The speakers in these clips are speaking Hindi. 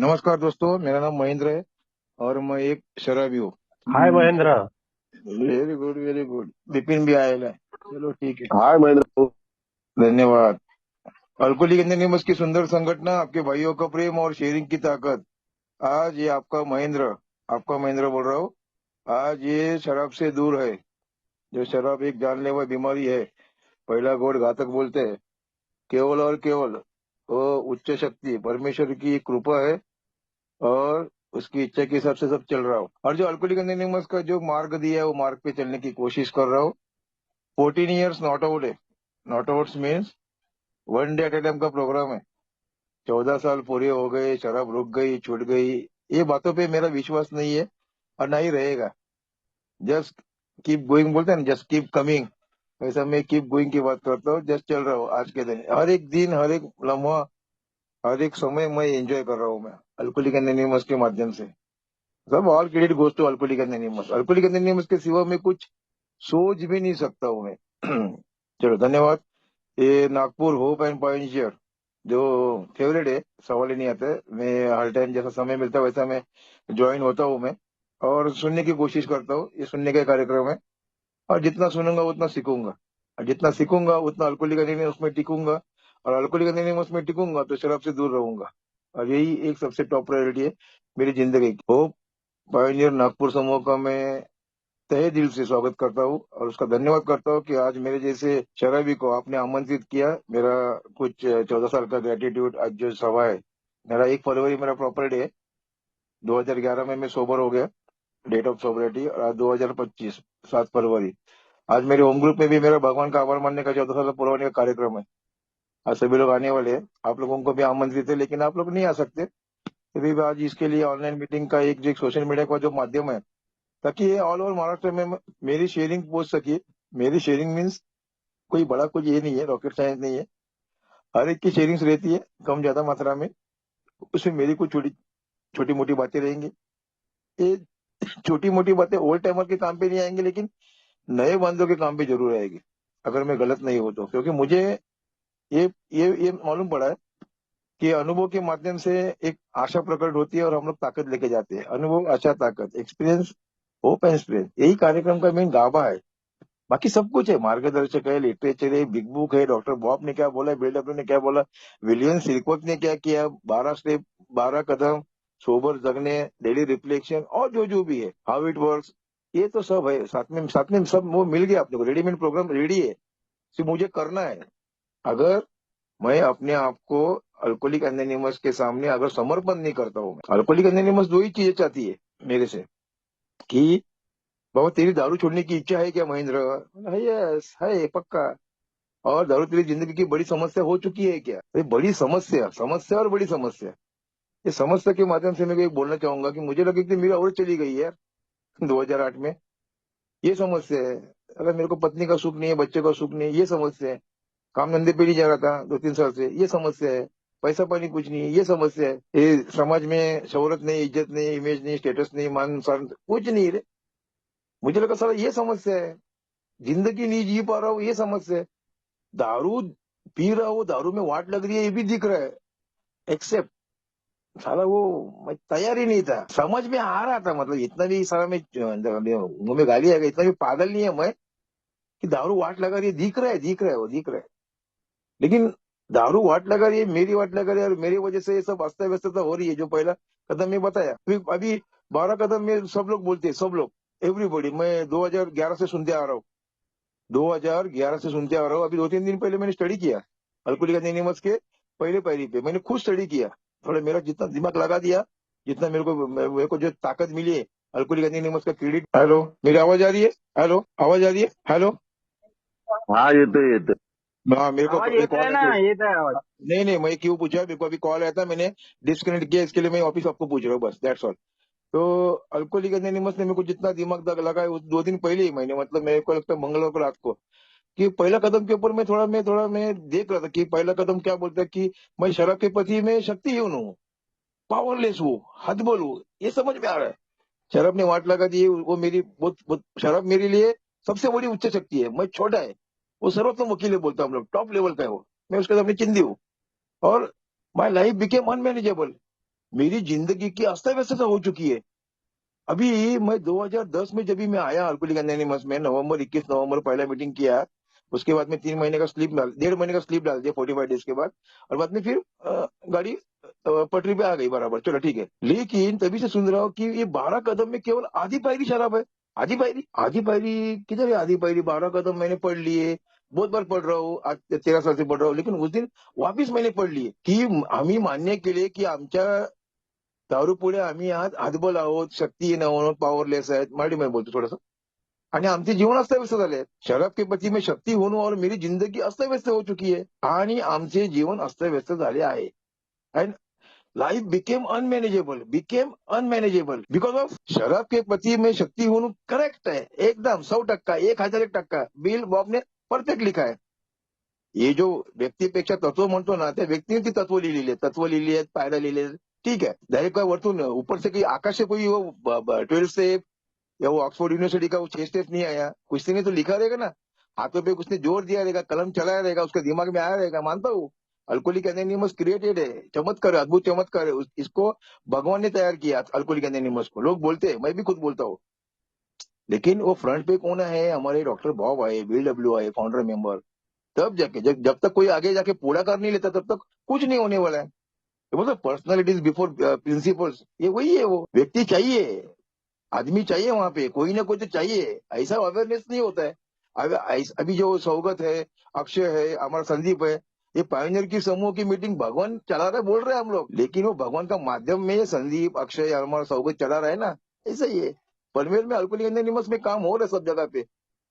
नमस्कार दोस्तों, मेरा नाम महेंद्र है और मैं एक शराबी हूँ। Hi Mahendra. Very good very good. Vipin भी आएगा। चलो ठीक है। हाय महेंद्र। धन्यवाद। अल्कोहलिक एनोनिमस की सुंदर संगठना, आपके भाइयों का प्रेम और शेयरिंग की ताकत। आज ये आपका महेंद्र बोल रहा हूँ। आज ये शराब से दूर है। जो शराब एक जानलेवा बीमारी है। पहला घोट घातक बोलते हैं। केवल और केवल वो उच्च शक्ति परमेश्वर की कृपा है और उसकी इच्छा के हिसाब से सब चल रहा हूँ। और जो अल्कोहलिक एनोनिमस का जो मार्ग दिया है वो मार्ग पे चलने की कोशिश कर रहा हूँ। 14 ईयर्स नॉट आउट है। Not out means one day at A time का प्रोग्राम है। 14 साल पूरे हो गए, शराब रुक गई, छूट गई। ये बातों पे मेरा विश्वास नहीं है और ना ही रहेगा। जस्ट कीप गोइंग बोलते हैं ना, जस्ट कीप कमिंग। वैसा मैं कीप गोइंग की बात करता हूँ। जस्ट चल रहा हूँ। आज के दिन हर एक लम्हा, हर एक समय मैं एंजॉय कर रहा हूँ मैं अल्कोहलिक एनोनिमस के माध्यम से। सब all credit goes to alcoholic anonymous. Alcoholic anonymous के सिवा मैं कुछ सोच भी नहीं सकता हूँ मैं। चलो धन्यवाद। ये नागपुर होप एंड पायोनियर जो फेवरेट है, सवाल ही नहीं आता है। मैं हर टाइम जैसा समय मिलता है वैसा मैं ज्वाइन होता हूँ मैं, और सुनने की कोशिश करता हूँ। ये सुनने का कार्यक्रम है और जितना सुनूंगा उतना सीखूंगा, और जितना सीखूंगा उतना अल्कोहलिक एनोनिमस में टिकूंगा, और अल्कोहलिक एनोनिमस में टिकूंगा तो शराब से दूर रहूंगा। और यही एक सबसे टॉप प्रायोरिटी है मेरी जिंदगी की। होप पायोनियर नागपुर समूह का मैं तहे दिल से स्वागत करता हूँ और उसका धन्यवाद करता हूँ कि आज मेरे जैसे शराबी को आपने आमंत्रित किया। मेरा कुछ 14 साल का ग्रेटिट्यूड आज जो सभा है। मेरा 1 फरवरी मेरा प्रॉपर डे है। 2011 में मैं सोबर हो गया, डेट ऑफ सोबरिटी। और आज 2025 7 फरवरी, आज मेरे होम ग्रुप में भी मेरा भगवान का आभार मानने का 14 साल पूरा होने का कार्यक्रम है। आज सभी लोग आने वाले हैं। आप लोगों को भी आमंत्रित है, लेकिन आप लोग नहीं आ सकते। फिर भी आज इसके लिए ऑनलाइन मीटिंग का एक जो सोशल मीडिया का जो माध्यम है, ताकि ये ऑल ओवर महाराष्ट्र में मेरी शेयरिंग पहुंच सके। मेरी शेयरिंग मीन्स कोई बड़ा कुछ ये नहीं है, रॉकेट साइंस नहीं है। हर एक की शेयरिंग्स रहती है कम ज्यादा मात्रा में। उसमें मेरी कुछ छोटी छोटी मोटी बातें रहेंगी। ये छोटी मोटी बातें ओल्ड टाइमर के काम पे नहीं आएंगी, लेकिन नए बंदों के काम पे जरूर आएगी, अगर मैं गलत नहीं हूं तो। क्योंकि मुझे ये मालूम पड़ा है कि अनुभव के माध्यम से एक आशा प्रकट होती है और हम लोग ताकत लेके जाते हैं। अनुभव, आशा, ताकत, एक्सपीरियंस, होप एंड स्ट्रेंथ, यही कार्यक्रम का मेन गाभा है। बाकी सब कुछ है, मार्गदर्शक है, लिटरेचर है, बिग बुक है, डॉक्टर बॉब ने क्या बोला, बिल्डअप ने क्या बोला, विलियम सिल्कवर्थ ने क्या किया, 12 स्टेप, 12 कदम, सोबर जगने, डेली रिफ्लेक्शन, और जो जो भी है, हाउ इट वर्क्स, ये तो सब है। साथ में सब वो मिल गया अपने को। रेडीमेड प्रोग्राम रेडी है, सिर्फ मुझे करना है। अगर मैं अपने आप को अल्कोहलिक एनोनिमस के सामने अगर समर्पण नहीं करता हूँ। अल्कोहलिक एनोनिमस दो ही चीजें चाहती है मेरे से, कि बाबा तेरी दारू छोड़ने की इच्छा है क्या महेंद्र? है, यस है पक्का। और दारू तेरी जिंदगी की बड़ी समस्या हो चुकी है क्या? ये बड़ी समस्या, समस्या और बड़ी समस्या। इस समस्या के माध्यम से मैं ये बोलना चाहूंगा कि मुझे लगे कि मेरी और चली गई यार 2008 में। ये समस्या है। अगर मेरे को पत्नी का सुख नहीं है, बच्चे का सुख नहीं है, ये समस्या है। काम धंधे पे नहीं जा रहा था 2-3 साल से, ये समस्या है। पैसा पानी कुछ नहीं है, ये समस्या है। ये समाज में शोहरत नहीं, इज्जत नहीं, इमेज नहीं, स्टेटस नहीं, मान सम्मान कुछ नहीं रे। मुझे लगा साला ये समस्या है। जिंदगी नहीं जी पा रहा हूँ, ये समस्या है। दारू पी रहा हूँ, दारू में वाट लग रही है, ये भी दिख रहा है। एक्सेप्ट साला वो मैं तैयार ही नहीं था। समझ में आ रहा था, मतलब इतना भी साला मैं मुंह में गाली आएगा, इतना भी पागल नहीं है मैं कि दारू वाट लगा रही है। दिख रहा है, दिख रहा है, वो दिख रहा है। लेकिन दारू वाट लगा रही है, मेरी वाट लगा रही है, और मेरी वजह से ये सब अस्त व्यस्तता हो रही है। जो पहला कदम मैं बताया, फिर अभी 12 कदम में सब लोग बोलते हैं, सब लोग, एवरीबॉडी। मैं 2011 से सुनते आ रहा हूँ, 2011 से सुनते आ रहा हूँ। अभी 2-3 दिन पहले मैंने स्टडी किया अल्कोहलिक एनोनिमस के पहले पायरी पे। मैंने खुद स्टडी किया, थोड़ा मेरा जितना दिमाग लगा दिया, जितना मेरे को जो ताकत मिली है अल्कोहलिक एनोनिमस का क्रेडिट। हेलो, मेरी आवाज आ रही है? हेलो, आवाज आ रही है? हेलो। हाँ ये तो हाँ, मेरे को आवाज एक येत कॉल आहे आया ना, था। येत आहे आवाज. नहीं नहीं, मैं क्यों पूछा, मेरे को अभी कॉल आया था, मैंने डिस्कनेक्ट किया। इसके लिए मैं वापिस आपको पूछ रहा हूँ, बस दैट्स ऑल। तो अल्कोहलिक एनोनिमस ने मेरे को जितना दिमाग लगा है, उस 2 दिन पहले ही मैंने, मतलब मेरे को लगता है मंगलवार को रात को, कि पहला कदम के ऊपर मैं देख रहा था कि पहला कदम क्या बोलता है, कि मैं शराब के प्रति में शक्तिहीन हूँ, पावरलेस हूँ, हतबल हूँ। ये समझ में आ रहा है। शराब ने वाट लगा दी है, वो मेरी बहुत शराब मेरे लिए सबसे बड़ी उच्च शक्ति है। मैं छोटा है, वो सर्वोत्तम वकील है बोलता हम लोग, टॉप लेवल का है वो। मैं उसके सामने चिंदी हूँ। और माई लाइफ बिकेम अनमेनेजेबल। मेरी जिंदगी की अस्त व्यस्तता हो चुकी है। अभी मैं 2010 में जब भी मैं आया अल्कोहलिक एनोनिमस में, नवंबर 21 नवंबर पहला मीटिंग किया। उसके बाद में 3 महीने का स्लीप डाल, 1.5 महीने का स्लीप डाल दिया 45 डेज के बाद। और बाद में फिर गाड़ी पटरी पे आ गई बराबर, चलो ठीक है। लेकिन तभी से सुन रहा हूँ कि ये 12 कदम में केवल आधी पायरी शराब है। आधी पायरी, आधी पायरी किधर है? आधी पायरी 12 कदम मैंने पढ़ लिए, बहुत बार पढ़ रहा हूँ, आज 13 साल से पढ़ रहा हूँ। लेकिन उस दिन वापिस मैंने पढ़ लिए की आम्ही मान्य केले की आमच्या दारूपुढे आम्ही आज हातबल आहोत, शक्ती न पॉवरलेस आहेत, मराठी में बोलतो थोडस। आणि आमचे जीवन अस्तव्यस्त झाले। शराब के प्रति में शक्ति होणं और मेरी जिंदगी अस्तव्यस्त हो चुकी है आणि आमचे जीवन अस्तव्यस्त झाले आहे। And life became unmanageable because of शराब के प्रति में शक्ति होणं करेक्ट है एकदम 100%, 1001%। बिल बॉब ने परफेक्ट लिखा है। ये जो व्यक्तीपेक्षा तत्व म्हणतो ना, त्या व्यक्तीने ती तत्व लिहिलेली आहेत, पायऱ्या लिहिलेल्या आहेत। ठीक है, डायरेक्ट का वरतून ऊपर से कोई आकाश से कोई वो 12 से या वो ऑक्सफोर्ड यूनिवर्सिटी का वो चेस टेस्ट नहीं आया। किसी ने तो लिखा रहेगा ना, हाथों पे उसने जोर दिया रहेगा, कलम चलाया रहेगा, उसके दिमाग में आया रहेगा, मानता हूँ। अल्कोहलिक एनोनिमस क्रिएटेड है, चमत्कार है, अद्भुत चमत्कार है। इसको भगवान ने तैयार किया अल्कोहलिक एनोनिमस को। लोग बोलते हैं, मैं भी खुद बोलता हूँ। लेकिन वो फ्रंट पे कौन है? हमारे डॉक्टर बॉब आए, BW आए, फाउंडर मेंबर। तब जाके जब तक कोई आगे जाके पूरा कर नहीं लेता तब तक कुछ नहीं होने वाला है। ये बोलते पर्सनालिटीज बिफोर प्रिंसिपल्स, ये वही है। वो व्यक्ति चाहिए, आदमी चाहिए वहां पे, कोई ना कोई तो चाहिए। ऐसा अवेयरनेस नहीं होता है। अभी जो सौगत है, अक्षय है, हमारा संदीप है, ये पायोनियर की समूह की मीटिंग भगवान चला रहा है बोल रहे हैं हम लोग, लेकिन वो भगवान का माध्यम में संदीप, अक्षय, हमारा सौगत चला रहा है ना। ऐसा ही है। पनवेल में अल्कोहलिक एनोनिमस में काम हो रहा है सब जगह पे।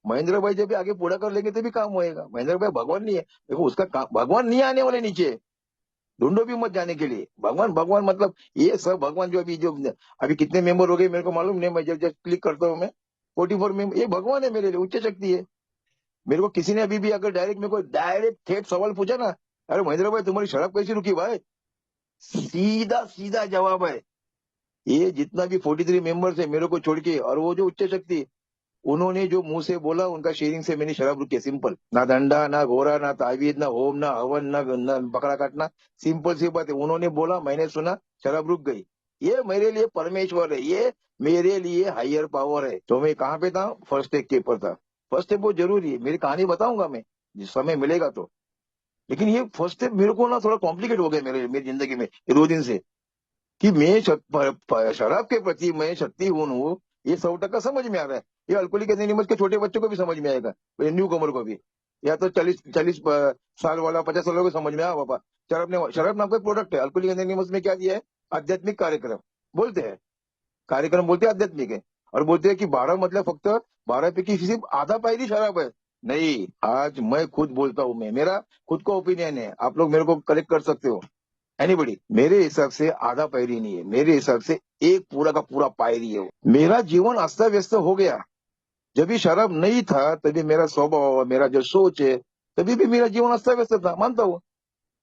महेंद्र भाई जब भी आगे पूरा कर लेंगे तभी काम होएगा। महेंद्र भाई भगवान नहीं है, देखो उसका काम, भगवान नहीं आने वाले नीचे। ढूंढो भी मत जाने के लिए। भगवान भगवान मतलब ये सब भगवान जो अभी कितने मेंबर हो गए मेरे को मालूम नहीं। मैं जब जब क्लिक करता हूँ मैं 44 मेंबर, ये भगवान है मेरे लिए, उच्च शक्ति है। मेरे को किसी ने अभी भी अगर डायरेक्ट मेरे को डायरेक्ट ठेठ सवाल पूछा ना, अरे महेंद्र भाई तुम्हारी शराब कैसी रुकी भाई, सीधा सीधा जवाब है। ये जितना भी 43 मेंबर्स है मेरे को छोड़ के, और वो जो उच्च शक्ति, उन्होंने जो मुंह से बोला उनका शेयरिंग से मैंने शराब रुकी है। सिंपल, ना डंडा, ना घोड़ा, ना ताबीज, ना होम, ना हवन, ना पकड़ा काटना। सिंपल सी बात है, उन्होंने बोला, मैंने सुना, शराब रुक गई। ये मेरे लिए परमेश्वर है, ये मेरे लिए हायर पावर है। तो मैं कहाँ पे था? फर्स्ट स्टेप के ऊपर था। फर्स्ट स्टेप बहुत जरूरी है, मेरी कहानी बताऊंगा मैं जिस समय मिलेगा तो। लेकिन ये फर्स्ट स्टेप मेरे को ना थोड़ा कॉम्प्लिकेट हो गया मेरी जिंदगी में ये 2 दिन से, कि मैं शराब के प्रति मैं शक्तिहीन हूँ। ये 100% समझ में आ रहा है। ये अल्कोहलिक एनोनिमस के छोटे बच्चों को भी समझ में आएगा, न्यू कमर को भी, या तो 40 40 साल वाला, 50 साल को समझ में आ बाबा। शराब नाम का प्रोडक्ट है। अल्कोहलिक एनोनिमस में क्या दिया है? आध्यात्मिक कार्यक्रम बोलते हैं, कार्यक्रम बोलते हैं आध्यात्मिक है। और बोलते हैं कि 12 मतलब फक्त 12 पैकी सिर्फ आधा पायरी शराब है। नहीं, आज मैं खुद बोलता हूँ, मैं, मेरा खुद का ओपिनियन है, आप लोग मेरे को करेक्ट कर सकते हो। एनीबडी, मेरे हिसाब से आधा पायरी नहीं है, मेरे हिसाब से एक पूरा का पूरा पायरी है वो। मेरा जीवन अस्त व्यस्त हो गया। जब भी शराब नहीं था तभी मेरा स्वभाव, मेरा जो सोच है, तभी भी मेरा जीवन अस्त व्यस्त था, मानता हूँ।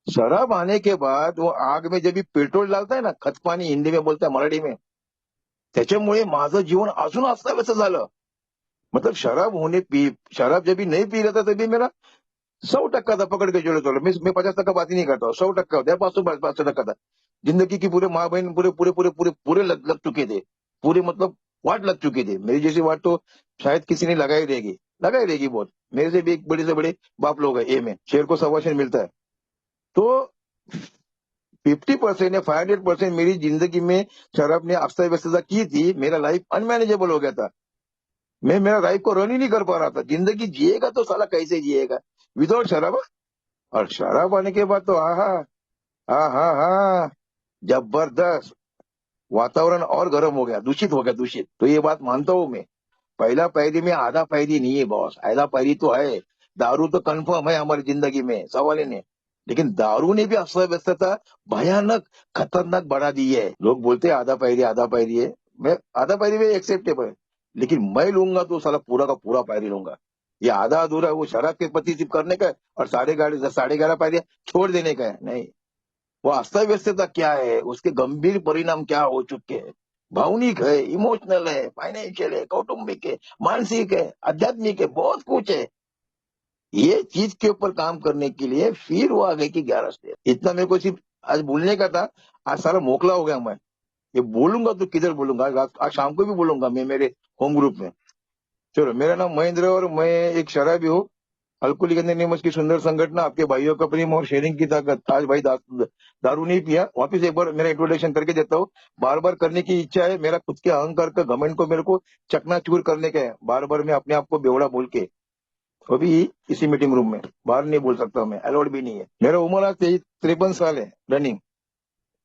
शराब आने के बाद वो आग में जब भी पेट्रोल डालता है ना, खतपाणी हिंदी में बोलता है, मराठी में, त्याच्यामुळे माझं जीवन अजून अस्ताव्यस्त झालं। मतलब शराब जब भी नहीं पी रहा था तभी मेरा 100% था, पकड़ के चलो चलो। मैं 50% बात ही नहीं करता हूँ, 100% होता है, 500 था। जिंदगी की पूरे माँ बहन पूरे पूरे पूरे पूरे पूरे लग चुके थे। पूरे मतलब वाट लग चुके थे। मेरी जैसी वाट तो शायद किसी ने लगाई रहेगी बहुत। मेरे से भी एक बड़े से बड़े बाप लोग है ए में, शेर को 1.25 शेर मिलता है। तो 50% या 500% मेरी जिंदगी में शराब ने अस्त व्यस्तता की थी। मेरा लाइफ अनमैनेजेबल हो गया था। मैं मेरा लाइफ को रन ही नहीं कर पा रहा था। जिंदगी जिएगा तो साला कैसे जिएगा विदाउट शराब। और शराब आने के बाद तो आहा, हाँ हाँ हाँ, जबरदस्त। वातावरण और गर्म हो गया, दूषित हो गया, दूषित। तो ये बात मानता हूं मैं। पहला पायरी में आधा पायरी नहीं है बॉस, आधा पायरी तो है। दारू तो कंफर्म है हमारी जिंदगी में, सवाल ही नहीं। लेकिन दारू ने भी अव्यवस्था भयानक खतरनाक बढ़ा दी है। लोग बोलते हैं आधा पायरी है। मैं आधा पायरी में एक्सेप्टेबल है, लेकिन मैं लूंगा तो साला पूरा का पूरा पायरी लूंगा। ये आधा अधूरा वो शराब के प्रति सिर्फ करने का है, और 11.5 पायरी छोड़ देने का है, नहीं। वो अस्त व्यस्तता क्या है, उसके गंभीर परिणाम क्या हो चुके हैं। भावनिक है, इमोशनल है, फाइनेंशियल है, कौटुंबिक है, मानसिक है, आध्यात्मिक है, बहुत कुछ है। ये चीज के ऊपर काम करने के लिए फिर वो आगे की 11 स्टेप। इतना मेरे को सिर्फ आज बोलने का था, आज सारा मोकला हो गया मैं। ये बोलूंगा तो किधर बोलूंगा, आज शाम को भी बोलूंगा मैं मेरे होम ग्रुप में। चलो, मेरा नाम महेंद्र और मैं एक शराबी हूँ। अल्कोहलिक एनोनिमस की सुंदर संगठन, आपके भाइयों का प्रेम और शेयरिंग की ताकत। आज भाई दारू नहीं पिया, वापिस एक बार मेरा इंट्रोडक्शन करके देता हूँ। बार बार करने की इच्छा है, मेरा खुद के अहंकार का घमंड को मेरे को चकनाचूर करने का है। बार बार मैं अपने आप को बेवड़ा बोल के अभी इसी मीटिंग रूम में बाहर नहीं बोल सकता, मैं अलाउड भी नहीं है। मेरा उम्र आज 53 साल है रनिंग,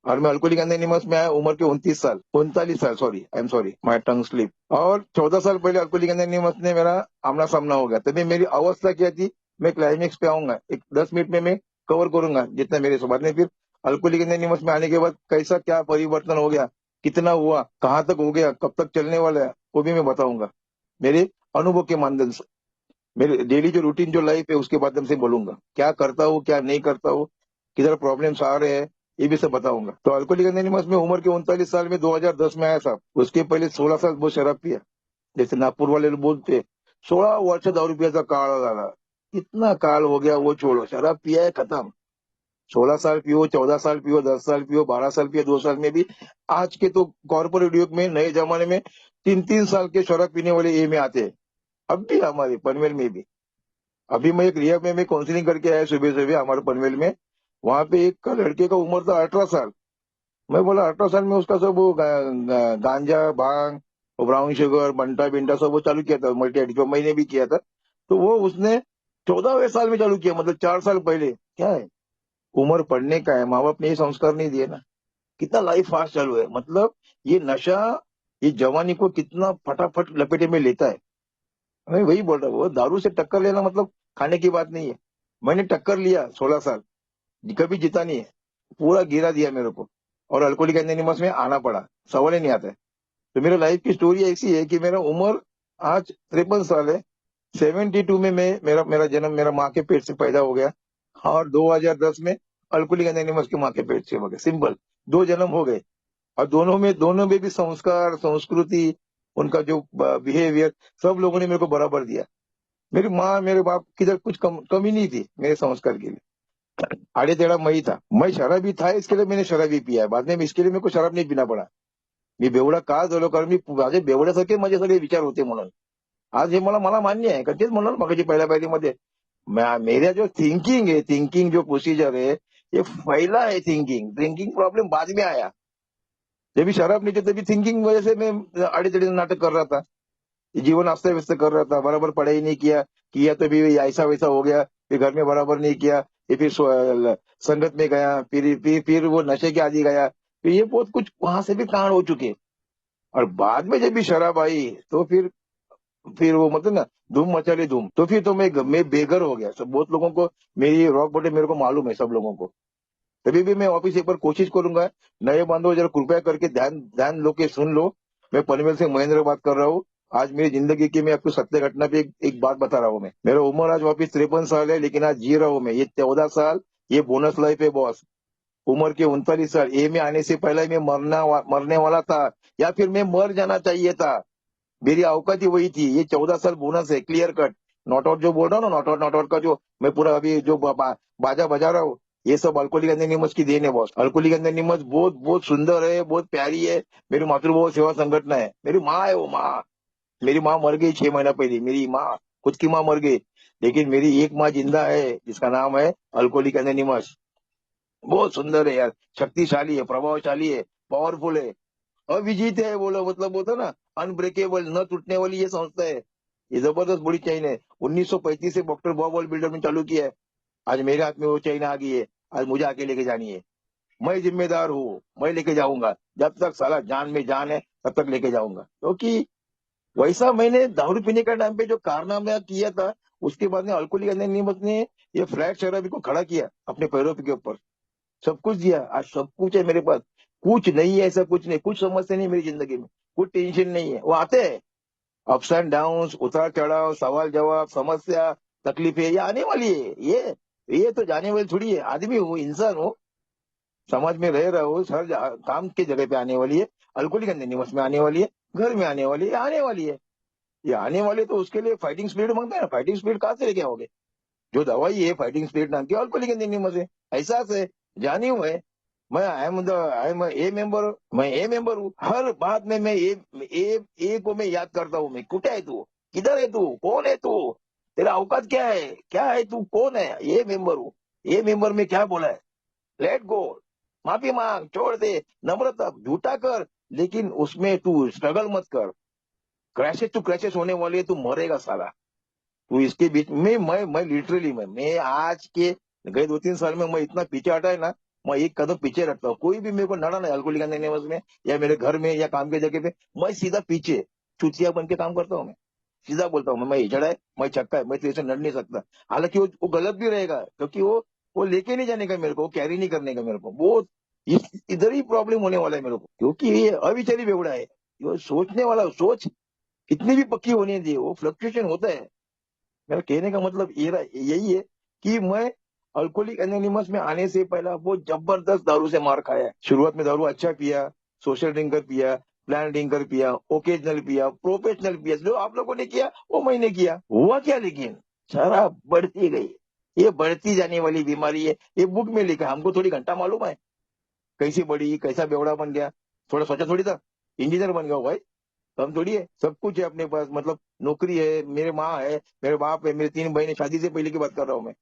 और मैं अल्कोहलिक एनोनिमस में आया उम्र के 29 साल, 39 साल, sorry, I am sorry, my tongue slip. और 14 साल पहले अल्कोहलिक एनोनिमस ने मेरा आमना सामना हो गया। तभी मेरी अवस्था क्या थी, मैं क्लाइमेक्स पे आऊंगा, एक 10 मिनट में मैं कवर करूंगा जितना मेरे से बाद में। फिर अल्कोहलिक एनोनिमस में आने के बाद कैसा क्या परिवर्तन हो गया, कितना हुआ, कहाँ तक हो गया, कब तक चलने वाला है, वो भी मैं बताऊंगा मेरे अनुभव के माध्यम से। मेरे डेली जो रूटीन जो लाइफ है उसके माध्यम से बोलूंगा, क्या करता हूँ क्या नहीं करता हूँ, किधर प्रॉब्लम्स आ रहे हैं, ये भी सब बताऊंगा। तो अल्कोहलिक एनोनिमस में उम्र के 39 साल में 2010 में आया साहब। उसके पहले 16 साल बहुत शराब पिया, जैसे नागपुर वाले लोग बोलते, 16 वर्ष दारू पियाचा काळ झाला। कितना काल हो गया वो छोड़ो, शराब पिया है खत्म। 16 साल पियो, 14 साल पियो, 10 साल पियो, 12 साल पियो, 2 साल में भी। आज के तो कॉर्पोरेट युग में, नए जमाने में 3-3 साल के शराब पीने वाले ये में आते हैं। अब भी हमारे पनवेल में भी, अभी मैं एक रिहब में मैं काउंसलिंग करके आया सुबह सुबह हमारे पनवेल में। वहां पे एक लड़के का उम्र था 18 साल। मैं बोला 18 साल में उसका सब वो गांजा भांग, वो ब्राउन शुगर, बंटा बिंटा सब वो चालू किया था, मल्टी एडिक्ट, जो मैंने भी किया था। तो वो उसने 14वें साल में चालू किया, मतलब 4 साल पहले। क्या है, उम्र पढ़ने का है, माँ बाप ने ये संस्कार नहीं दिए ना। कितना लाइफ फास्ट चालू है, मतलब ये नशा, ये जवानी को कितना फटाफट लपेटे में लेता है। मैं वही बोल रहा हूँ, वो दारू से टक्कर लेना मतलब खाने की बात नहीं है। मैंने टक्कर लिया 16 साल, कभी जीता नहीं है, पूरा गिरा दिया मेरे को, और अल्कोहलिक एनोनिमस में आना पड़ा, सवाल ही नहीं आता है। तो मेरे लाइफ की स्टोरी ऐसी है कि मेरा उम्र आज 53 साल है। 72 में मैं मेरा मेरा जन्म मेरा माँ के पेट से पैदा हो गया, और 2010 में अल्कोहलिक एनोनिमस के माँ के पेट से हो गया। सिंपल, दो जन्म हो गए। और दोनों में भी संस्कार, संस्कृति, उनका जो बिहेवियर, सब लोगों ने मेरे को बराबर दिया। मेरी माँ मेरे बाप किधर कुछ कमी नहीं थी मेरे संस्कार के लिए। आड़े टेढ़ा मैं ही था, मैं शराबी था, इसके लिए मैंने शराबी पिया है। बाद में इसके लिए मेरे को शराब नाही पिना पडा। मी बेवडा का झालो, कारण मी माझे बेवड्यासारखे माझे सगळे विचार होते म्हणून। आज हे मला मला मान्य आहे, का तेच म्हणून मगाची पहिल्या पायरीमध्ये मेरा जो थिंकिंग है, थिंकिंग जो प्रोसीजर है, ये फैला है। थिंकिंग ड्रिंकिंग प्रॉब्लम बाद में आया, जब भी शराब नहीं थी तभी थिंकिंग वजह से मैं आड़े टेढ़े नाटक कर रहा था, जीवन अस्त व्यस्त कर रहा था, बराबर पढ़ाई नहीं किया, किया तो भी ऐसा वैसा हो गया। फिर घर में बराबर नहीं किया, फिर संगत में गया, फिर वो नशे के आदि गया। फिर ये बहुत कुछ वहां से भी कांड हो चुके। और बाद में जब भी शराब आई तो फिर वो मतलब ना, धूम मचा ली धूम। तो फिर तो मैं बेघर हो गया। सब बहुत लोगों को मेरी रॉक बॉटम मेरे को मालूम है, सब लोगों को। तभी भी मैं वापिस एक बार कोशिश करूंगा। नए बांधव जरा कृपया करके ध्यान ध्यान लो के सुन लो। मैं पनवेल से महेंद्र बात कर रहा हूँ। आज मेरी जिंदगी की मैं आपको सत्य घटना पे एक बात बता रहा हूँ। मैं, मेरा उम्र आज वापिस 53 साल है, लेकिन आज जी रहा हूँ मैं। ये 14 साल ये बोनस लाइफ है बॉस। उम्र के 39 साल, ये में आने से पहले मैं मरने वाला था, या फिर मैं मर जाना चाहिए था। मेरी औकात ही वही थी। ये 14 साल बोनस है, क्लियर कट। नॉट आउट जो बोल रहा हूँ ना, नॉट आउट का जो मैं पूरा अभी जो बाजा बजा रहा हूँ, ये सब अल्कोहलिक एनोनिमस की देन है बॉस। अल्कोहलिक एनोनिमस बहुत बहुत सुंदर है, बहुत प्यारी है। मेरी मातृभाव सेवा संगठन है, मेरी माँ है वो माँ। मेरी माँ मर गई 6 महीना पहले, मेरी माँ, खुद की माँ मर गई। लेकिन मेरी एक माँ जिंदा है, जिसका नाम है अल्कोहलिक एनोनिमस। बहुत सुंदर है यार, शक्तिशाली है, प्रभावशाली है, पावरफुल है, अविजीत है। बोलो मतलब होता ना, अनब्रेकेबल, न टूटने वाली ये संस्था है। ये जबरदस्त बड़ी चेन है। 1935 से डॉक्टर बॉब वर्ल्ड बिल्डर ने चालू किया है। आज मेरे हाथ में वो चेन आ गई है, आज मुझे आके लेके जानी है। मैं जिम्मेदार हूँ, मैं लेके जाऊंगा। जब तक साला जान में जान है तब तक लेके जाऊंगा। क्योंकि वैसा मैंने दारू पीने का टाइम पे जो कारनामा किया था, उसके बाद में अल्कोहलिक एनोनिमस ने ये फ्लैट शराबी को खड़ा किया अपने पैरों के ऊपर। सब कुछ दिया, आज सब कुछ है मेरे पास। कुछ नहीं है ऐसा, कुछ नहीं, कुछ समस्या नहीं मेरी जिंदगी में, कुछ टेंशन नहीं है। वो आते हैं अप्स एंड डाउन, उतार चढ़ाव, सवाल जवाब, समस्या, तकलीफें, ये आने वाली है। ये तो जाने वाली थोड़ी है। आदमी हूँ, इंसान हूँ, समाज में रह रहा हूँ, हर काम की जगह पे आने वाली है। अल्कोहलिक एनोनिमस में आने वाली है, घर में आने वाली है, आने वाली है। ये आने वाले तो उसके लिए फाइटिंग स्पिरिट मांगता है ना। फाइटिंग स्पिरिट कहाँ से लेके आओगे? जो दवाई है फाइटिंग स्पिरिट नाम की, अल्कोहलिक एनोनिमस है, एहसास है, जाने हुए है। मैं ए मेंबर, मैं ए मेंबर हूँ। हर बात में मैं ए को मैं याद करता हूँ। मैं कुछ है तू, किधर है तू, कौन है तू, तेरा औकात क्या है तू कौन है। ए मेंबर हूँ। ए मेंबर में क्या बोला है, लेट गो, माफी मांग, छोड़ दे, नम्रता, झूठा कर, लेकिन उसमें तू स्ट्रगल मत कर। क्रैशेस टू क्रैशेस होने वाले है, तू मरेगा साला। तू इसके बीच में मैं लिटरली मैं आज के गए 2-3 साल में मैं इतना पीछे हटा है ना। मैं एक कदम पीछे रखता हूँ। कोई भी मेरे को नड़ा नहीं अल्कोहलिक एनोनिमस में या मेरे घर में या काम की जगह पे, मैं सीधा पीछे चुतिया बन के काम करता हूँ। मैं सीधा बोलता हूँ, मैं हिजड़ा है, मैं छक्का है, मैं तेरे से लड़ नहीं सकता। हालांकि वो गलत भी रहेगा, क्योंकि वो लेके नहीं जाने का मेरे को, वो कैरी नहीं करने का मेरे को। वो इधर ही प्रॉब्लम होने वाला है मेरे को, क्योंकि ये अविचारी बेवड़ा है। ये सोचने वाला सोच कितनी भी पक्की होनी चाहिए, वो फ्लक्चुएशन होता है। मेरा कहने का मतलब यही है कि मैं अल्कोहलिक एनोनिमस में आने से पहला वो जबरदस्त दारू से मार खाया है। शुरुआत में दारू अच्छा पिया, सोशल ड्रिंकर पिया, प्लान ड्रिंकर पिया, ओकेजनल पिया, प्रोफेशनल पिया, जो आप लोगों ने किया वो मैंने किया। हुआ क्या, लेकिन शराब बढ़ती गई। ये बढ़ती जाने वाली बीमारी है, ये बुक में लिखा है, हमको थोड़ी घंटा मालूम है कैसी बढ़ी, कैसा बेवड़ा बन गया। थोड़ा सोचा थोड़ी था, इंजीनियर बन गया हो भाई। हम थोड़ी है, सब कुछ है अपने पास, मतलब नौकरी है, मेरे माँ है, मेरे बाप है, मेरी 3 बहनें, शादी से पहले की बात कर रहा हूँ मैं।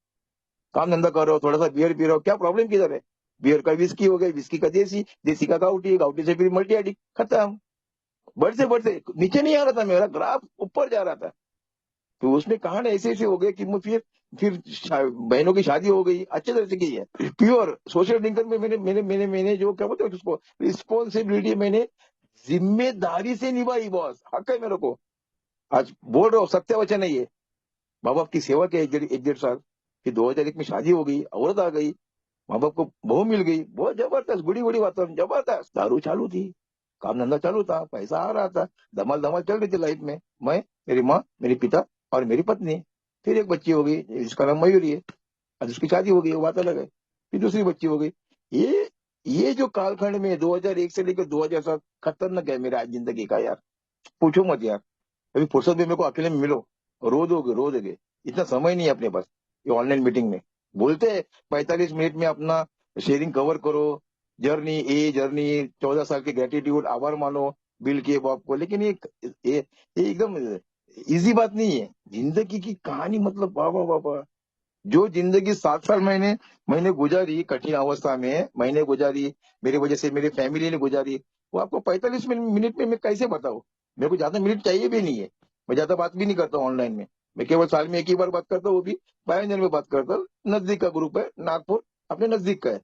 काम धंधा कर रहा हूँ, थोड़ा सा बियर पी रहा हूँ, क्या प्रॉब्लम किधर है। बियर का विस्की हो गई, विस्की का देसी, देसी का गाउटी, गाउटी से फिर मल्टी आइडिक, खत्म। बढ़ते बढ़ते नीचे नहीं आ रहा था, मेरा ग्राफ ऊपर जा रहा था। तो उसमें कहा ना, ऐसे ऐसे हो गए कि मैं फिर बहनों की शादी हो गई, अच्छे तरह से की है। प्योर सोशल ड्रिंकर में मैंने जो क्या बोलते हैं उसको, रिस्पॉन्सिबिलिटी मैंने जिम्मेदारी से निभाई। बॉस, हक है मेरे को। आज बोल रहा हूँ, सत्य वचन है ये। माँ बाप की सेवा किया 1-1.5 साल, फिर 2001 में शादी हो गई, औरत आ गई, माँ बाप को बहू मिल गई, बहुत जबरदस्त, गुड़ी गुड़ी बात, जबरदस्त। दारू चालू थी, काम धंधा चालू था, पैसा आ रहा था, धमाल धमाल चल रही थी लाइफ में। मैं, मेरी माँ, मेरी पिता और मेरी पत्नी। फिर एक बच्ची हो गई जिसका नाम मयूरी है। आज उसकी शादी हो गई, वो बात अलग है। फिर दूसरी बच्ची हो गई। ये जो कालखंड में 2001 से लेकर 2007 खतरनाक है मेरे आज जिंदगी का यार। पूछो मत यार। अभी फुर्सत में मेरे को अकेले में मिलो, रो दोगे। इतना समय नहीं है अपने पास। ये ऑनलाइन मीटिंग में बोलते हैं 45 मिनट में अपना शेयरिंग कवर करो, जर्नी 14 साल के ग्रेटिट्यूड, आभार मानो बिल के बाप को। लेकिन ये एकदम इजी बात नहीं है। जिंदगी की कहानी, मतलब बाबा बाबा, जो जिंदगी 7 साल मैंने गुजारी, कठिन अवस्था में मैंने गुजारी, मेरी वजह से मेरी फैमिली ने गुजारी, वो आपको 45 मिनट में मैं कैसे बताऊं। मेरे को ज्यादा मिनट चाहिए भी नहीं है। मैं ज्यादा बात भी नहीं करता हूँ ऑनलाइन में। मैं केवल साल में एक ही बार बात करता हूँ, वो भी बायोजन में बात करता हूँ। नजदीक का ग्रुप है, नागपुर अपने नजदीक का है।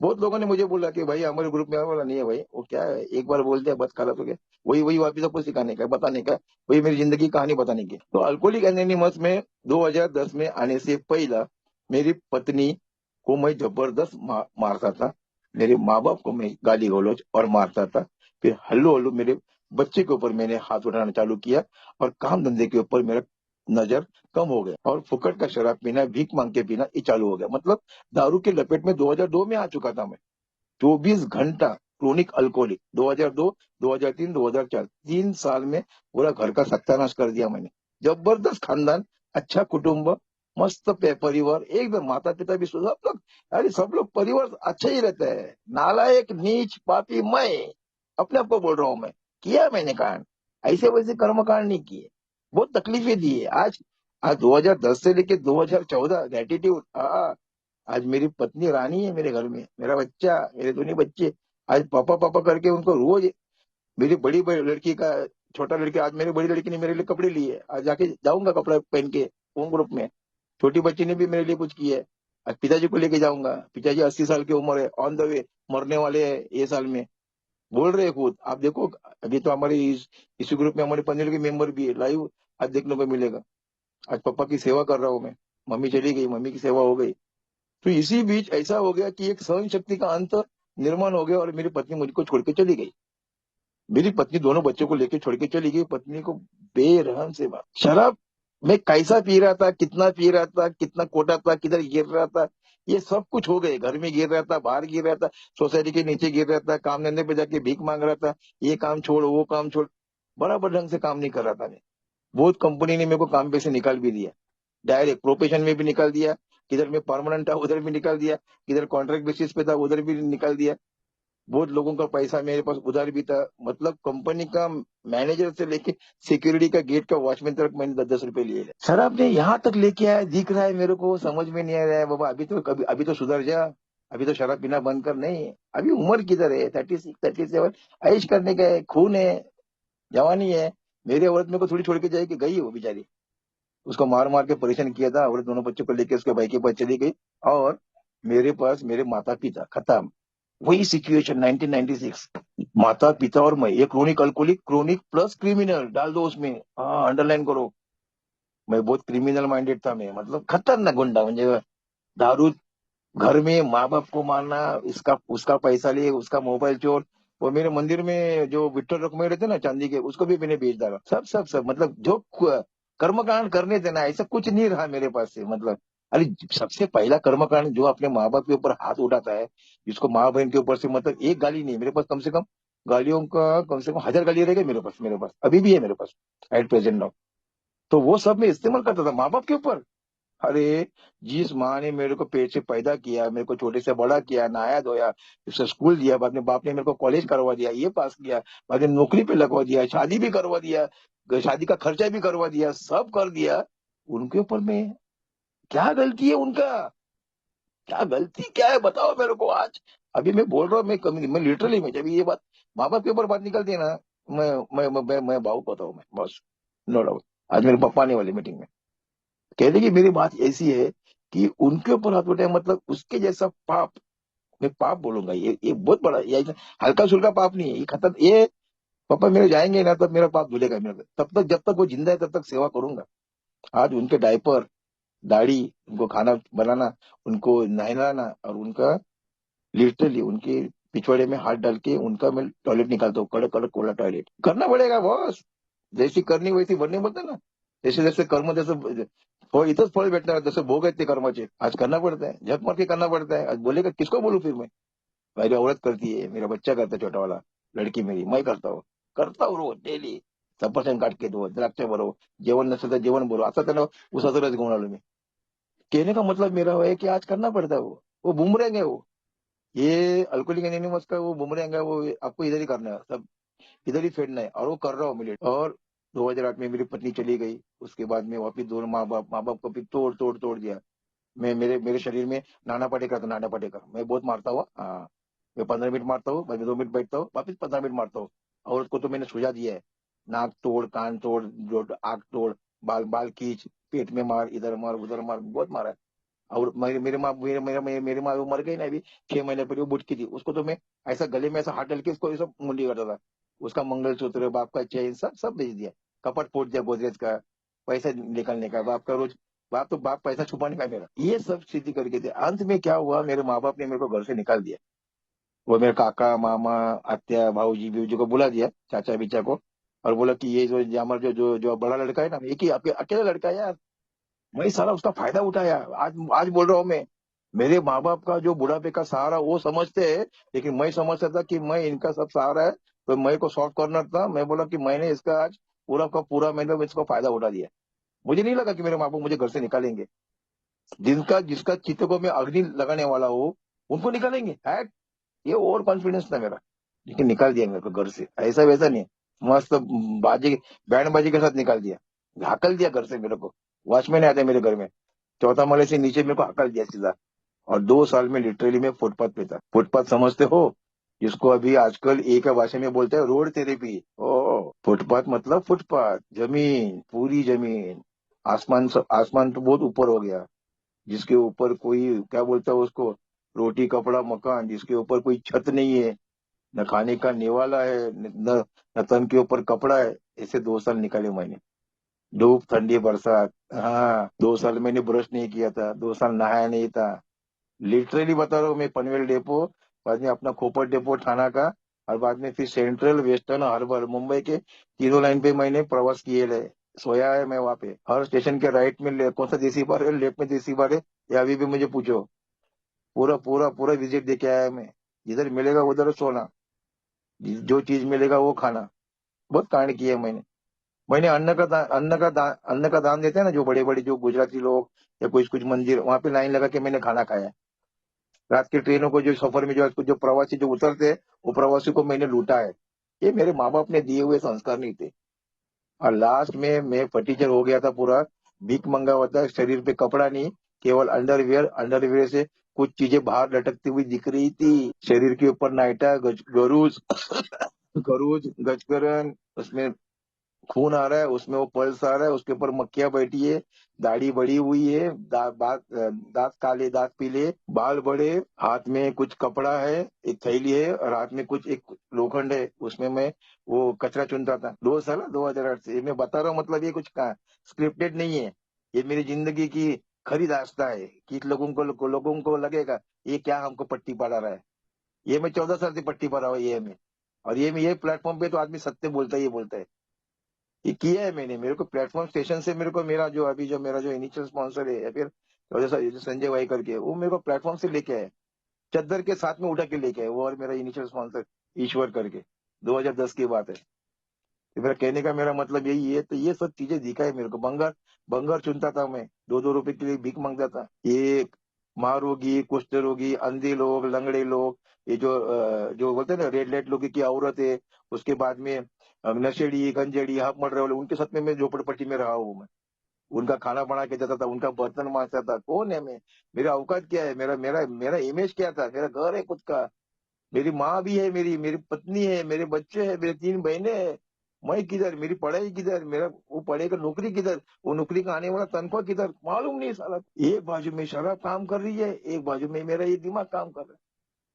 बहुत लोगों ने मुझे बोला कि भाई हमारे ग्रुप में आओ। बोला नहीं है भाई, वो क्या है, एक बार बोल दिया बस, खलास हो गया। वही वापिस सबको सिखाने का, बताने का, वही मेरी जिंदगी की कहानी बताने की। तो अल्कोहलिक एनोनिमस में 2010 में आने से पहला मेरी पत्नी को मैं जबरदस्त मारता था। मेरे माँ बाप को मैं गाली गलौज और मारता था। फिर हल्लू हल्लू मेरे बच्चे के ऊपर मैंने हाथ उठाना चालू किया, और काम धंधे के ऊपर मेरा नजर कम हो गया, और फुकट का शराब पीना, भीख मांग के पीना, ये चालू हो गया। मतलब दारू के लपेट में 2002 में आ चुका था मैं। 24 घंटा क्रोनिक अल्कोहलिक। 2002, 2003, 2004, 3 साल में पूरा घर का सत्यानाश कर दिया मैंने। जबरदस्त खानदान, अच्छा कुटुंब, मस्त परिवार, एकदम माता पिता भी सब लोग, अरे सब लोग परिवार अच्छा ही रहता है। नालायक नीच पापी मैं अपने आप को बोल रहा हूं मैं। किया मैंने कांड, ऐसे वैसे कर्म कांड नहीं किए, बहुत तकलीफें दी है। आज 2010 से लेके 2014 ग्रेटिट्यूड। आज मेरी पत्नी रानी है मेरे घर में, मेरा बच्चा, मेरे दोनों बच्चे आज पापा पापा करके उनको रोज। मेरी बड़ी लड़की का, छोटा लड़की, आज मेरी बड़ी लड़की ने मेरे लिए कपड़े लिए, आज जाके जाऊंगा कपड़ा पहन के होम ग्रुप में। छोटी बच्ची ने भी मेरे लिए कुछ किया है। आज पिताजी को लेके जाऊंगा, पिताजी 80 साल की उम्र है, ऑन द वे, मरने वाले हैं ये साल में। बोल रहे हैं खुद, आप देखो। अभी तो हमारे इसी ग्रुप में हमारे 15 के मेंबर भी है, लाइव आज देखने को मिलेगा। आज पापा की सेवा कर रहा हूँ मैं। मम्मी चली गई, मम्मी की सेवा हो गई। तो इसी बीच ऐसा हो गया कि एक सहन शक्ति का अंत निर्माण हो गया, और मेरी पत्नी मुझको छोड़ के चली गई। मेरी पत्नी दोनों बच्चों को लेके छोड़ के चली गई। पत्नी को बेरहम से मार, शराब मैं कैसा पी रहा था, कितना पी रहा था, कितना कोटा था, किधर गिर रहा था, ये सब कुछ हो गए। घर में गिर रहा था, बाहर गिर रहा था, सोसाइटी के नीचे गिर रहा था, काम धंधे पे जाके भीख मांग रहा था, ये काम छोड़ वो काम छोड़, बराबर ढंग से काम नहीं कर रहा था मैं। बहुत कंपनी ने मेरे को काम पे से निकाल भी दिया, डायरेक्ट प्रोफेशन में भी निकाल दिया, किधर मैं परमानेंट था उधर भी निकाल दिया, किधर कॉन्ट्रैक्ट बेसिस पे था उधर भी निकाल दिया। बहुत लोगों का पैसा मेरे पास उधार भी था। मतलब कंपनी का मैनेजर से लेके सिक्योरिटी का गेट का वॉचमैन तक मैंने 10-10 रुपए लिए। सर आपने यहाँ तक लेके आया, दिख रहा है मेरे को, समझ में नहीं आ रहा है बाबा। अभी तो सुधर जा। अभी तो शराब पीना बंद कर। नहीं, अभी उम्र किधर है, 36 37, ऐश करने का है, खून है, जवानी है। मेरी औरत मेरे को थोड़ी छोड़ के जाएगी, गई वो बेचारी। उसको मार मार के परेशान किया था, औरत दोनों बच्चों को लेके उसके भाई के पास चली गई। और मेरे पास मेरे माता पिता खत्म। वही सिचुएशन 1996। माता पिता और मैं, ये chronic alcoholic, chronic plus criminal डाल दो उसमें, हाँ अंडरलाइन करो। मैं बहुत क्रिमिनल माइंडेड था मैं, मतलब खतरनाक गुंडा म्हणजे। दारू, घर में माँ बाप को मारना, इसका उसका पैसा लिए, उसका मोबाइल चोर। वो मेरे मंदिर में जो विठल रुक्मिणी रहते ना चांदी के, उसको भी मैंने बेच डाला। सब सब सब मतलब जो कर्मकांड करने थे ना, ऐसा कुछ नहीं रहा मेरे पास से मतलब। अरे सबसे पहला कर्मकांड जो अपने माँ बाप के ऊपर हाथ उठाता है, जिसको माँ बहन के ऊपर से मतलब एक गाली नहीं, मेरे पास कम से कम गालियों का कम से कम 1000 गाली रहेगा मेरे पास अभी भी है मेरे पास, एट प्रेजेंट नाउ। तो वो सब मैं इस्तेमाल करता था माँ बाप के ऊपर। अरे जिस माँ ने मेरे को पेट से पैदा किया, मेरे को छोटे से बड़ा किया, नहाया धोया, उसे स्कूल दिया, बाद में बाप ने मेरे को कॉलेज करवा दिया, ये पास किया, बाद में नौकरी पे लगवा दिया, शादी भी करवा दिया, शादी का खर्चा भी करवा दिया, सब कर दिया। उनके ऊपर में क्या गलती है उनका? क्या गलती क्या है बताओ मेरे को आज। अभी मैं बोल रहा हूँ, मैं लिटरली में जब ये बात माँ बाप के ऊपर बात निकलती है ना, मैं भावुक होता हूँ मैं, बस। No doubt. आज मेरे पापा आने वाले मीटिंग में, कहते कि मेरी बात ऐसी है कि उनके ऊपर हाथ उठाए मतलब उसके जैसा पाप। मैं पाप बोलूंगा, ये बहुत बड़ा, ये ऐसा हल्का फुल्का पाप नहीं है, ये खतर ये। पापा मेरे जाएंगे ना तब मेरा पाप धुलेगा मेरे, तब तक जब तक वो जिंदा है तब तक सेवा करूंगा। आज उनके डायपर, दाढ़ी, उनको खाना बनाना, उनको नहलाना, और उनका लिटरली उनके पिछवाड़े में हाथ डाल के उनका मैं टॉयलेट निकालता हूँ, कड़क कड़क कोला टॉयलेट करना पड़ेगा बॉस। जैसी करणी वैसी बनणे बोलते ना, जैसे जैसे कर्म जसं फळ इथंच फळ भेटणार, जसं भोग आहेत ते कर्माचे, आज करना पड़ता है, झक मार के करना पड़ता है। आज बोलेगा किसको बोलू फिर मैं? मेरी औरत करती है, मेरा बच्चा करता है छोटा वाला, लड़की मेरी, मैं करता हूँ रोज डेली। सफरचंद काट के दो, द्राक्ष भरो, जेवण नसेल तर जेवण भरो, आता त्याला उसाचा रस घेऊन आलो मी। कहने का मतलब मेरा है कि आज करना पड़ता है। वो बूमरैंग है वो। ये अल्कोहलिक एनोनिमस का वो बूमरैंग है, वो आपको इधर ही करना है सब, इधर ही फेडना है, और वो कर रहा हूँ मिले। और 2008 में मेरी पत्नी चली गई, उसके बाद में वापिस दोनों माँ बाप को भी तोड़ तोड़ तोड़ दिया। मैं मेरे मेरे शरीर में नाना पाटेकर था, नाना पाटेकर, मैं बहुत मारता हुआ, हाँ। मैं 15 मिनट मारता हूँ, बाद में 2 मिनट बैठता हूँ, वापिस 15 मिनट मारता हूँ। और उसको तो मैंने सुझा दिया है, नाक तोड़, कान तोड़, जो आंख तोड़, बाल बाल खींच, पेट में मार, इधर मार उधर मार, बहुत मारा है। और मेरे माँ मेरे मेरे मेरे मेरे माँ वो मर गई ना अभी 6 महीने पहले, वो बुटकी थी, उसको तो मैं ऐसा गले में ऐसा हाथ डाल के उसको ऐसा मुंडी करता था। उसका मंगलसूत्र, बाप का चेन, सब सब बेच दिया। कपट फोड़ दिया गोदरेज का, पैसा निकालने का, बाप का रोज, बाप पैसा छुपाने का मेरा, ये सब स्थिति करके थे। अंत में क्या हुआ, मेरे माँ बाप ने मेरे को घर से निकाल दिया। वो मेरे काका मामा, आत्या, भाऊजी बीऊजी को बुला दिया, चाचा बीचा को, और बोला कि ये जो हमारा जो बड़ा लड़का है ना, एक ही आपके अकेला लड़का है यार। मैं सारा उसका फायदा उठाया। आज आज बोल रहा हूँ मैं, मेरे माँ बाप का जो बुढ़ापे का सहारा वो समझते हैं, लेकिन मैं समझता था कि मैं इनका सब सहारा है। तो मैं को सॉल्व करना था, मैं बोला कि मैंने इसका आज पूरा का पूरा मैंने इसका फायदा उठा दिया। मुझे नहीं लगा कि मेरे माँ बाप मुझे घर से निकालेंगे। जिनका जिसका चित्त को मैं अग्नि लगाने वाला हूँ, उनको निकालेंगे है, ये ओवर कॉन्फिडेंस था मेरा। लेकिन निकाल दिया मेरे को घर से, ऐसा वैसा नहीं, मस्त बाजी, बैंड बाजी के साथ निकाल दिया। हकल दिया घर से मेरे को। वॉचमैन आते मेरे घर में, चौथा माले से नीचे मेरे को हकल दिया सीधा। और 2 साल में लिटरली मैं फुटपाथ पे था। फुटपाथ समझते हो, जिसको अभी आजकल एक भाषा में बोलते हैं रोड थेरेपी। ओ फुटपाथ मतलब फुटपाथ, जमीन, पूरी जमीन, आसमान तो बहुत ऊपर हो गया, जिसके ऊपर कोई क्या बोलता है उसको, रोटी कपड़ा मकान, जिसके ऊपर कोई छत नहीं है, न खाने का निवाला है, न तन के ऊपर कपड़ा है। ऐसे 2 साल निकाले मैंने, धूप ठंडी बरसात, हाँ। 2 साल मैंने ब्रश नहीं किया था, 2 साल नहाया नहीं था। लिटरली बता रहा हूँ मैं, पनवेल डेपो, बाद में अपना खोपट डेपो थाना का, और बाद में फिर सेंट्रल वेस्टर्न हार्बर मुंबई के तीनों लाइन पे मैंने प्रवास किए है। सोया है मैं वहां पे, हर स्टेशन के राइट में कौन सा देसी बार है, लेफ्ट में देसी बार है, ये अभी भी मुझे पूछो। पूरा पूरा पूरा विजिट दे के आया मैं। जिधर मिलेगा उधर सोना, जो चीज मिलेगा वो खाना, बहुत कांड किए मैंने। मैंने अन्न का दान देते हैं ना, जो बड़े बड़े जो गुजराती लोग या कुछ कुछ मंदिर, वहां पे लाइन लगा के मैंने खाना खाया है। रात की ट्रेनों को जो सफर में जो प्रवासी जो उतरते हैं, वो प्रवासी को मैंने लूटा है। ये मेरे माँ बाप ने दिए हुए संस्कार नहीं थे। और लास्ट में मैं फटीचर हो गया था पूरा। भीख मंगा हुआ था, शरीर पे कपड़ा नहीं, केवल अंडरवियर, अंडरवियर से कुछ चीजें बाहर लटकती हुई दिख रही थी। शरीर के ऊपर नाइटा, गरूज, गरूज, गजकरण, उसमें खून आ रहा है, उसमें वो पल्स आ रहा है, उसके ऊपर मक्खियां बैठी है, दाढ़ी बड़ी हुई है, दांत काले, दांत पीले, बाल बड़े, हाथ में कुछ कपड़ा है, एक थैली है, और हाथ में कुछ एक लोखंड है, उसमें मैं वो कचरा चुनता था 2 साल, 2008 से। ये मैं बता रहा हूँ, मतलब ये कुछ स्क्रिप्टेड नहीं है। ये मेरी जिंदगी की खरी दास्ता है कि लोगों को लगेगा ये क्या हमको पट्टी पढ़ा रहा है। ये मैं 14 साल से पट्टी पढ़ा हुआ ये में। और ये प्लेटफॉर्म पे तो आदमी सत्य बोलता है, ये बोलता है। ये किया है मैंने। मेरे को प्लेटफॉर्म स्टेशन से मेरे को मेरा जो अभी जो मेरा जो इनिशियल स्पॉन्सर है, या फिर जो संजय भाई करके, वो मेरे को प्लेटफॉर्म से लेके आए, चद्दर के साथ में उठा के लेके आए वो, और मेरा इनिशियल स्पॉन्सर ईश्वर करके, 2010 की बात है। तो मेरा कहने का मेरा मतलब यही है। तो ये सब चीजें दिखा है मेरे को। बंगार बंगार चुनता था मैं, 2-2 रुपए के लिए भीख मांगता था। ये महारोगी, कुष्ठ रोगी, अंधे लोग, लंगड़े लोग, ये जो बोलते हैं ना रेड लाइट लोग की औरत है, उसके बाद में नशेड़ी, गंजेड़ी, हाफ मर्डर वाले, उनके साथ में मैं झोपड़पट्टी में रहा हूँ मैं। उनका खाना बना के देता था, उनका बर्तन मांजता था। कौन है मैं? मेरा औकात क्या है? मेरा मेरा मेरा इमेज क्या था? मेरा घर है खुद का, मेरी माँ भी है, मेरी मेरी पत्नी है, मेरे बच्चे हैं, मेरी 3 बहनें हैं। मैं किधर? मेरी पढ़ाई किधर? मेरा वो पढ़ेगा नौकरी किधर? वो नौकरी का आने वाला तनख्वाह किधर? मालूम नहीं साला। एक बाजू में शराब काम कर रही है, एक बाजू में मेरा ये दिमाग काम कर रहा है।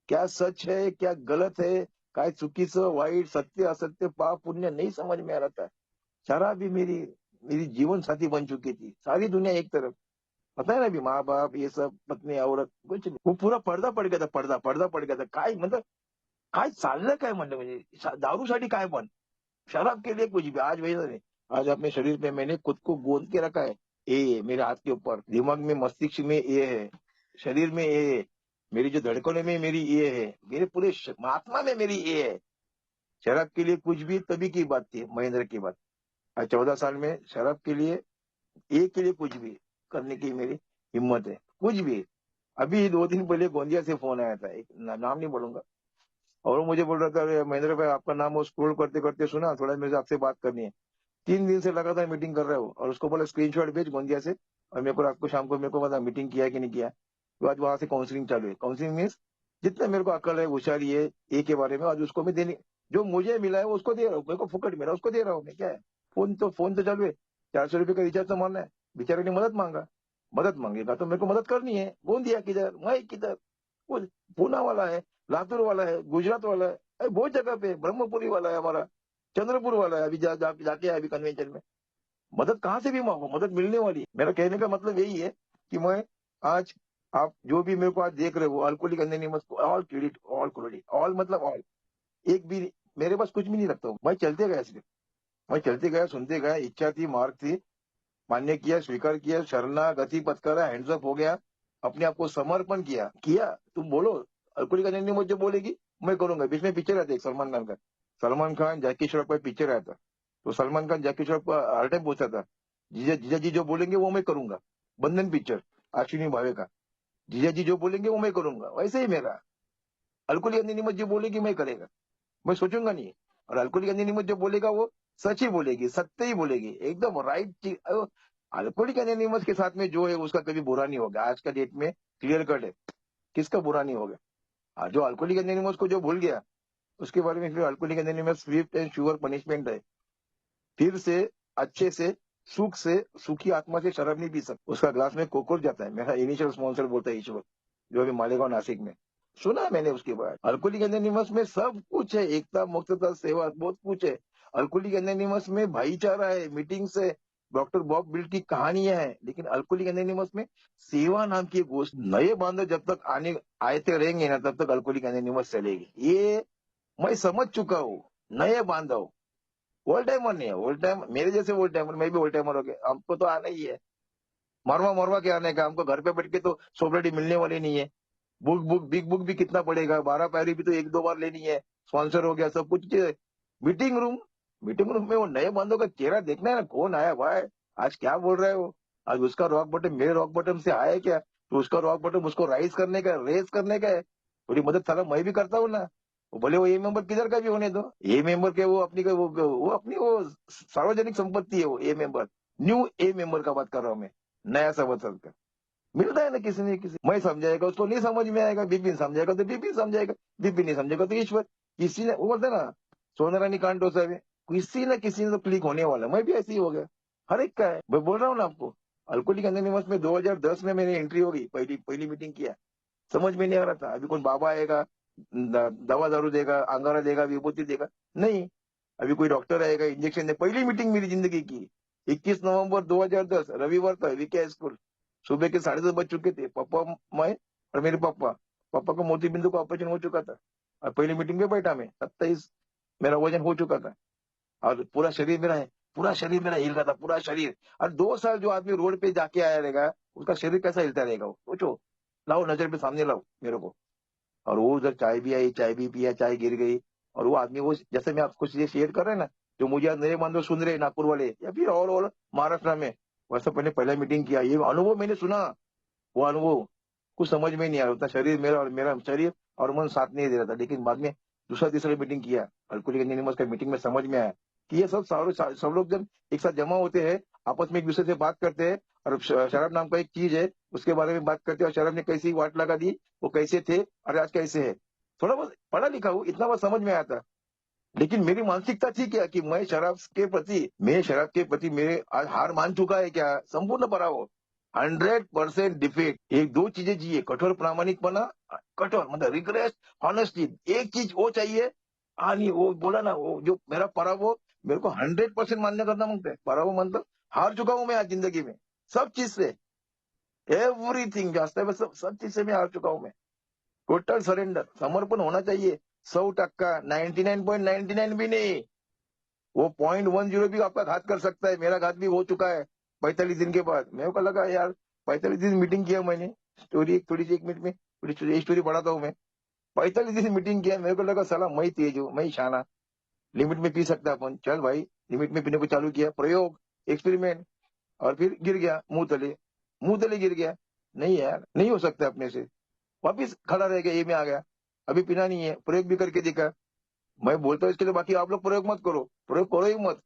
क्या सच है, क्या गलत है, काय चुकीचं वाईट, सत्य असत्य, पाप पुण्य, नहीं समझ में आ रहा था। शराब भी मेरी मेरी जीवन साथी बन चुकी थी। सारी दुनिया एक तरफ, पता है ना, अभी माँ बाप ये सब, पत्नी औरत, कुछ नहीं। वो पूरा पर्दा पड़ गया था, पर्दा पड़ गया था। काय मतलब काय चाललं काय म्हणलं, म्हणजे दारूसाठी काय पण, शराब के लिए कुछ भी। आज वैसा नहीं। आज अपने शरीर पे मैंने खुद को गोंद के रखा है। ये मेरे हाथ के ऊपर, दिमाग में, मस्तिष्क में ये है, शरीर में ये है, मेरी जो धड़कनों में मेरी ये है, मेरे पूरे आत्मा में मेरी ये है। शराब के लिए कुछ भी तभी की बात थी, महेंद्र की बात। आज 14 साल में शराब के लिए, एक के लिए कुछ भी करने की मेरी हिम्मत है, कुछ भी। अभी 2 दिन पहले गोंदिया से फोन आया था, एक नाम नहीं बोलूंगा, और वो मुझे बोल रहा था, "अरे महेंद्र भाई, आपका नाम वो स्क्रॉल करते करते सुना, थोड़ा मेरे से आपसे बात करनी है।" 3 दिन से लगातार मीटिंग कर रहे हो, और उसको बोला स्क्रीनशॉट भेज गोंदिया से, और मेरे को रात को शाम को मेरे को बता मीटिंग किया है कि नहीं किया। तो आज वहां से काउंसलिंग चालू है। काउंसलिंग मीन्स जितना मेरे को अकल है, होशियारी है ए के बारे में, आज उसको मैं देने, जो मुझे मिला है वो उसको दे रहा हूँ। मेरे को फुकट मिला, उसको दे रहा हूँ मैं। क्या है? फोन तो चालू है, 400 रुपये का रिचार्ज तो मारना है। बेचारे ने मदद मांगा, मदद मांगेगा तो मेरे को मदद करनी है। गोंदिया किधर, मैं किधर, वो पूना वाला है, लातूर वाला है, गुजरात वाला है, अरे बहुत जगह पे, ब्रह्मपुरी वाला है हमारा, चंद्रपुर वाला है। अभी जाके आया अभी कन्वेंशन में। मदद कहाँ से भी मांगो, मदद मिलने वाली है। मेरा कहने का मतलब यही है कि मैं आज, आप जो भी मेरे को आज देख रहे हो, alcoholic anonymous, all credit all, मतलब ऑल, एक भी मेरे पास कुछ भी नहीं रखता हूँ। मैं चलते गया सिर्फ, मैं चलते गया, सुनते गया, इच्छा थी, मार्ग थी, मान्य किया, स्वीकार किया, शरणागति पत्करा, हैंड्स अप हो गया, अपने आप को समर्पण किया किया। तुम बोलो, अल्कोहलिक एनोनिमस जो बोलेगी मैं करूंगा। बीच में पिक्चर आता है एक सलमान खान का, सलमान खान जैकी श्रॉफ का पिक्चर आया था। तो सलमान खान जैकी श्रॉफ का हर टाइम पूछता था, जीजा जीजा जी जो बोलेंगे वो मैं करूंगा। बंधन पिक्चर, अश्विनी भावे का, जीजा जी जो बोलेंगे वो मैं करूंगा। वैसे ही मेरा, अल्कोहलिक एनोनिमस जो बोलेगी मैं करेगा, मैं सोचूंगा नहीं। और अल्कोहलिक एनोनिमस जो बोलेगा वो सच ही बोलेगी, सत्य ही बोलेगी, एकदम राइट चीज। अल्कोहलिक एनोनिमस के साथ में जो है उसका कभी बुरा नहीं होगा। आज का डेट में क्लियर कट है, किसका बुरा नहीं होगा। जो अल्कोहलिक एनोनिमस को जो भूल गया, उसके बारे में फिर alcoholic anonymous Swift and sure punishment है। फिर से अच्छे से, सुख से, सुखी आत्मा से शराब नहीं पी सकता। उसका ग्लास में कोकोर जाता है। मेरा इनिशियल स्पॉन्सर बोलता है ईश्वर, जो अभी मालेगांव नासिक में। सुना मैंने उसके बाद। अल्कोहलिक एनोनिमस में सब कुछ है, एकता, मुक्तता, सेवा, बहुत कुछ है। अल्कोहलिक एनोनिमस में भाईचारा है, मीटिंग्स है, डॉक्टर बॉब बिल्ड की कहानियां हैं। लेकिन अल्कोहलिक एनोनिमस में सेवा नाम की एक गोष्ट, नए बांधव जब तक आने आते रहेंगे ना, तब तक अल्कोहलिक एनोनिमस चलेगी। ये मैं समझ चुका हूँ। नए बांधव, ओल्ड टाइमर नहीं है। ओल्ड टाइम मेरे जैसे ओल्ड टाइमर, मैं भी ओल्ड टाइमर हो गया, हमको तो आना ही है। मरवा मरवा के आने का, हमको घर पे बैठ के तो सोपरेटी मिलने वाली नहीं है। बिग बुक भी कितना पड़ेगा, 12 पायरी भी तो 1-2 बार लेनी है। स्पॉन्सर हो गया, सब कुछ। मीटिंग रूम, मीटिंग रूम में वो नए बंदों का चेहरा देखना है ना, कौन आया भाई, आज क्या बोल रहे हो। आज उसका रॉक बटन मेरे रॉक बटन से आया क्या, तो उसका रॉक बटन उसको राइज करने का, रेस करने का है। थोड़ी मदद सारा मैं भी करता हूँ ना। वो भले वो ए मेंबर किधर का भी होने दो, ए मेंबर के वो अपनी वो अपनी वो सार्वजनिक संपत्ति है वो ए मेंबर। न्यू ए मेंबर का बात कर रहा हूँ मैं, नया सभासद का। मिलता है ना किसी ने किसी, मैं समझाएगा उसको नहीं समझ में आएगा, बिपिन समझाएगा तो बिपिन समझाएगा, बिपिन नहीं समझेगा तो ईश्वर। किसी ने वो बोलते ना, सोनारानी कांटो साहब, किसी न किसी ने तो क्लिक होने वाला। मैं भी ऐसे ही हो गया, हर एक का है। मैं बोल रहा हूँ ना आपको, अल्कोहलिक एनोनिमस में 2010 में मेरी एंट्री होगी, पहली पहली मीटिंग किया। समझ में नहीं आ रहा था, अभी कौन बाबा आएगा, दवा दारू देगा, अंगारा देगा, विभूति देगा, नहीं। अभी कोई डॉक्टर आएगा, इंजेक्शन दे। पहली मीटिंग मेरी जिंदगी की, 21 नवंबर 2010, रविवार था, वीके स्कूल। सुबह के 10:30 बज चुके थे। पापा, मैं और मेरे पापा। पापा को मोती बिंदु का ऑपरेशन हो चुका था, और पहली मीटिंग में बैठा मैं, 27 मेरा वजन हो चुका था, और पूरा शरीर मेरा है, पूरा शरीर मेरा हिल रहा था, पूरा शरीर। और 2 साल जो आदमी रोड पे जाके आया रहेगा, उसका शरीर कैसा हिलता रहेगा, वो सोचो। लाओ नजर पे सामने लाओ मेरे को। और वो उधर चाय भी आई, चाय भी पिया, चाय गिर गई। और वो आदमी, वो जैसे मैं आपको चीजें शेयर कर रहे हैं ना, जो मुझे आज नए बांधव सुन रहे नागपुर वाले, या फिर और महाराष्ट्र में, वैसे पहले पहला मीटिंग किया, ये अनुभव मैंने सुना। वो अनुभव कुछ समझ में नहीं आ रहा, उतना शरीर मेरा और मेरा शरीर और मन साथ नहीं दे रहा था। लेकिन बाद में दूसरा तीसरा मीटिंग किया, अल्कोहलिक एनोनिमस का मीटिंग में समझ में आया कि ये सब सारे सब लोग जब एक साथ जमा होते हैं, आपस में एक दूसरे से बात करते हैं, और शराब नाम का एक चीज है, उसके बारे में बात करते हैं, और शराब ने कैसी वाट लगा दी, वो कैसे थे और आज कैसे है। थोड़ा बहुत पढ़ा लिखा हूँ, इतना बहुत समझ में आया था। लेकिन मेरी मानसिकता थी क्या कि मैं शराब के प्रति मेरे आज हार मान चुका है क्या, संपूर्ण पराभव, 100% डिफीट। एक दो चीजें चाहिए, कठोर प्रामाणिकपना, कठोर मतलब रिग्रेस, ऑनेस्टी, एक चीज वो चाहिए। आणि वो बोला ना, वो जो मेरा पराभव, मेरे को 100% मान्य करना मांगते हैं। पराभव मतलब हार चुका हूं मैं आज जिंदगी में, सब चीज से, एवरीथिंग जो है सब सब चीज से मैं हार चुका हूं मैं। टोटल सरेंडर, समर्पण होना चाहिए। 100%, 99.99 भी नहीं। वो 0.10 भी आपका घात कर सकता है, मेरा घात भी हो चुका है 45 दिन के बाद। मेरे को लगा यार, 45 दिन मीटिंग किया मैंने, स्टोरी थोड़ी सी 1 मिनट में, थोड़ी स्टोरी बढ़ाता हूँ मैं। 45 दिन मीटिंग किया, मेरे को लगा साला मैं तेज हूँ, मैं शाना, लिमिट में पी सकता अपन, चल भाई। लिमिट में पीने को चालू किया, प्रयोग, एक्सपेरिमेंट, और फिर गिर गया मुंह तले गिर गया। नहीं यार, नहीं हो सकता अपने से। वापिस खड़ा रह गया, ये में आ गया, अभी पीना नहीं है, प्रयोग भी करके देखा। मैं बोलता हूँ इसके लिए, बाकी आप लोग प्रयोग मत करो, प्रयोग करो ही मत।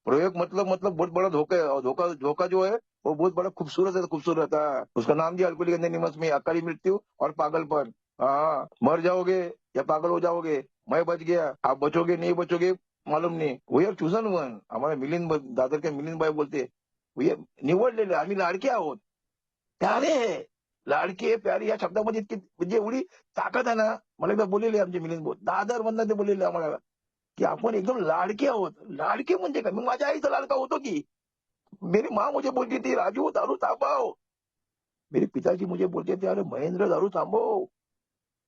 प्रयोग मतलब बहुत बड़ा धोखा है, और धोखा धोखा जो है वो बहुत बड़ा खूबसूरत है, खूबसूरत है। उसका नाम दिया अल्कोहलिक एनोनिमस में, अकाली मृत्यु और पागलपन। हाँ, मर जाओगे या पागल हो जाओगे। मैं बच गया, आप बचोगे नहीं बचोगे मालूम नहीं। वी आर चूजन वन, हमारे दादर के मिलिंद भाई बोलते, वी निवडलेले आम्ही लाडके आहोत, प्यारे आहे, लाडके प्यारे या शब्दामध्ये इतकी म्हणजे एवढी ताकद आहे ना। मला एकदा बोललेले आमचे मिलिंद भाऊ, दादर मधनं ते बोललेले आम्हाला, की आपण एकदम लाडके आहोत। लाडके म्हणजे काय, मग माझ्या आईचा लाडका होतो की। मेरी माँ मुझे बोलती थी, राजू दारू थांबव। मेरे पिताजी मुझे बोलते थे, अरे महेंद्र दारू थांबव।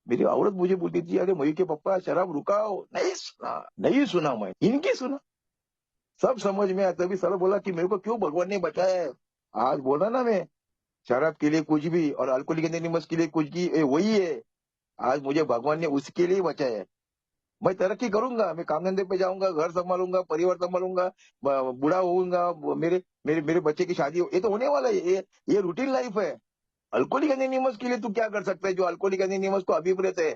मेरी औरत मुझे बोलती थी, अरे मयू के पप्पा शराब रुकाओ। नहीं सुना, नहीं सुना, मैं इनकी सुना। सब समझ में आया, तभी साला बोला कि मेरे को क्यों भगवान ने बचाया है। आज बोला ना मैं, शराब के लिए कुछ भी और अल्कोहलिक एनोनिमस के लिए कुछ भी, वही है। आज मुझे भगवान ने उसके लिए बचाया है। मैं तरक्की करूंगा, मैं काम धंधे पे जाऊंगा, घर संभालूंगा, परिवार संभालूंगा, बूढ़ा होऊंगा, मेरे मेरे मेरे बच्चे की शादी ये तो होने वाला है, ये रूटीन लाइफ है। अल्कोहलिक एनोनिमस के लिए तू क्या कर सकता है, जो अल्कोहलिक एनोनिमस को अभिप्रेत है,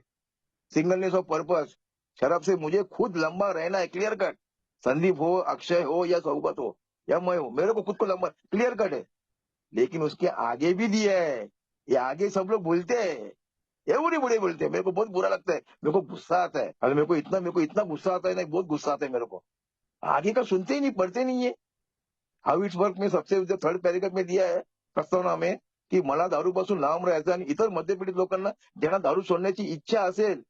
सिंगलनेस ऑफ पर्पस। शराब से मुझे खुद लंबा रहना है, क्लियर कट। संदीप हो, अक्षय हो, या सौगत हो, या मैं हो, मेरे को खुद को लंबा क्लियर कट है। लेकिन उसके आगे भी दिया है, ये आगे सब लोग बोलते हैं, एवढे बड़े बोलते हैं, मेरे को बहुत बुरा लगता है, मेरे को गुस्सा आता है। अरे मेरे को इतना गुस्सा आता है ना, बहुत गुस्सा आता है मेरे को। आगे का सुनते ही नहीं, पढ़ते नहीं है। हाउ इट्स वर्क में सबसे जो थर्ड पॅरेग्राफ में दिया है प्रस्तावना में, की मला दारूपासून लांब राहायचं, आणि इतर मद्यपीडित लोकांना ज्यांना दारू सोडण्याची इच्छा असेल,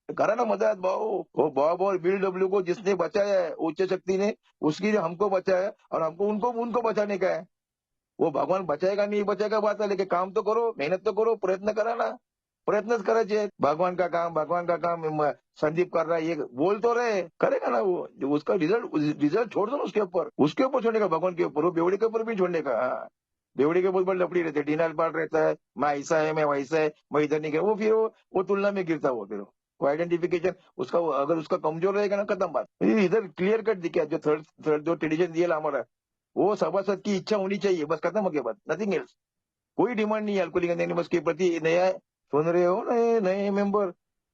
करा ना मदत भाऊ। वो बॉब और बिल डब्ल्यू को जिसने बचाया है, उच्च शक्ति ने, उसकी हमको बचाया है, और हमको उनको उनको बचाने का है। वो भगवान बचाएगा नहीं बचाएगा बात है, लेकिन काम तो करो, मेहनत तो करो, प्रयत्न करा ना। प्रयत्नच करायचे आहेत। भगवान का काम संदीप कर रहा है, ये बोल तो रहे, करेगा ना वो, जो उसका रिजल्ट छोड़ दो ना उसके ऊपर छोड़ने का, भगवान के ऊपर, वो बेवड़े के ऊपर भी छोड़ने का। हाँ, बेवड़े के बहुत बड़ी लपड़ी रहते, डिनाल पार्ट रहता है, मैं ऐसा है, मैं वैसा है, मैं इधर नहीं गया, वो फिर वो तुलना में गिरता, वो फिर वो आइडेंटिफिकेशन उसका, अगर उसका कमजोर रहेगा ना, खत्म बात। ये इधर क्लियर कट दिखा जो थर्ड थर्ड जो ट्रेडिशन दिया हमारा, वो सभासद की इच्छा होनी चाहिए, बस खत्म हो गया बात, नथिंग एल्स। कोई डिमांड नहीं है अल्कोहलिक एनोनिमस के प्रति। नया सुन रहे हो नए नए मेंबर,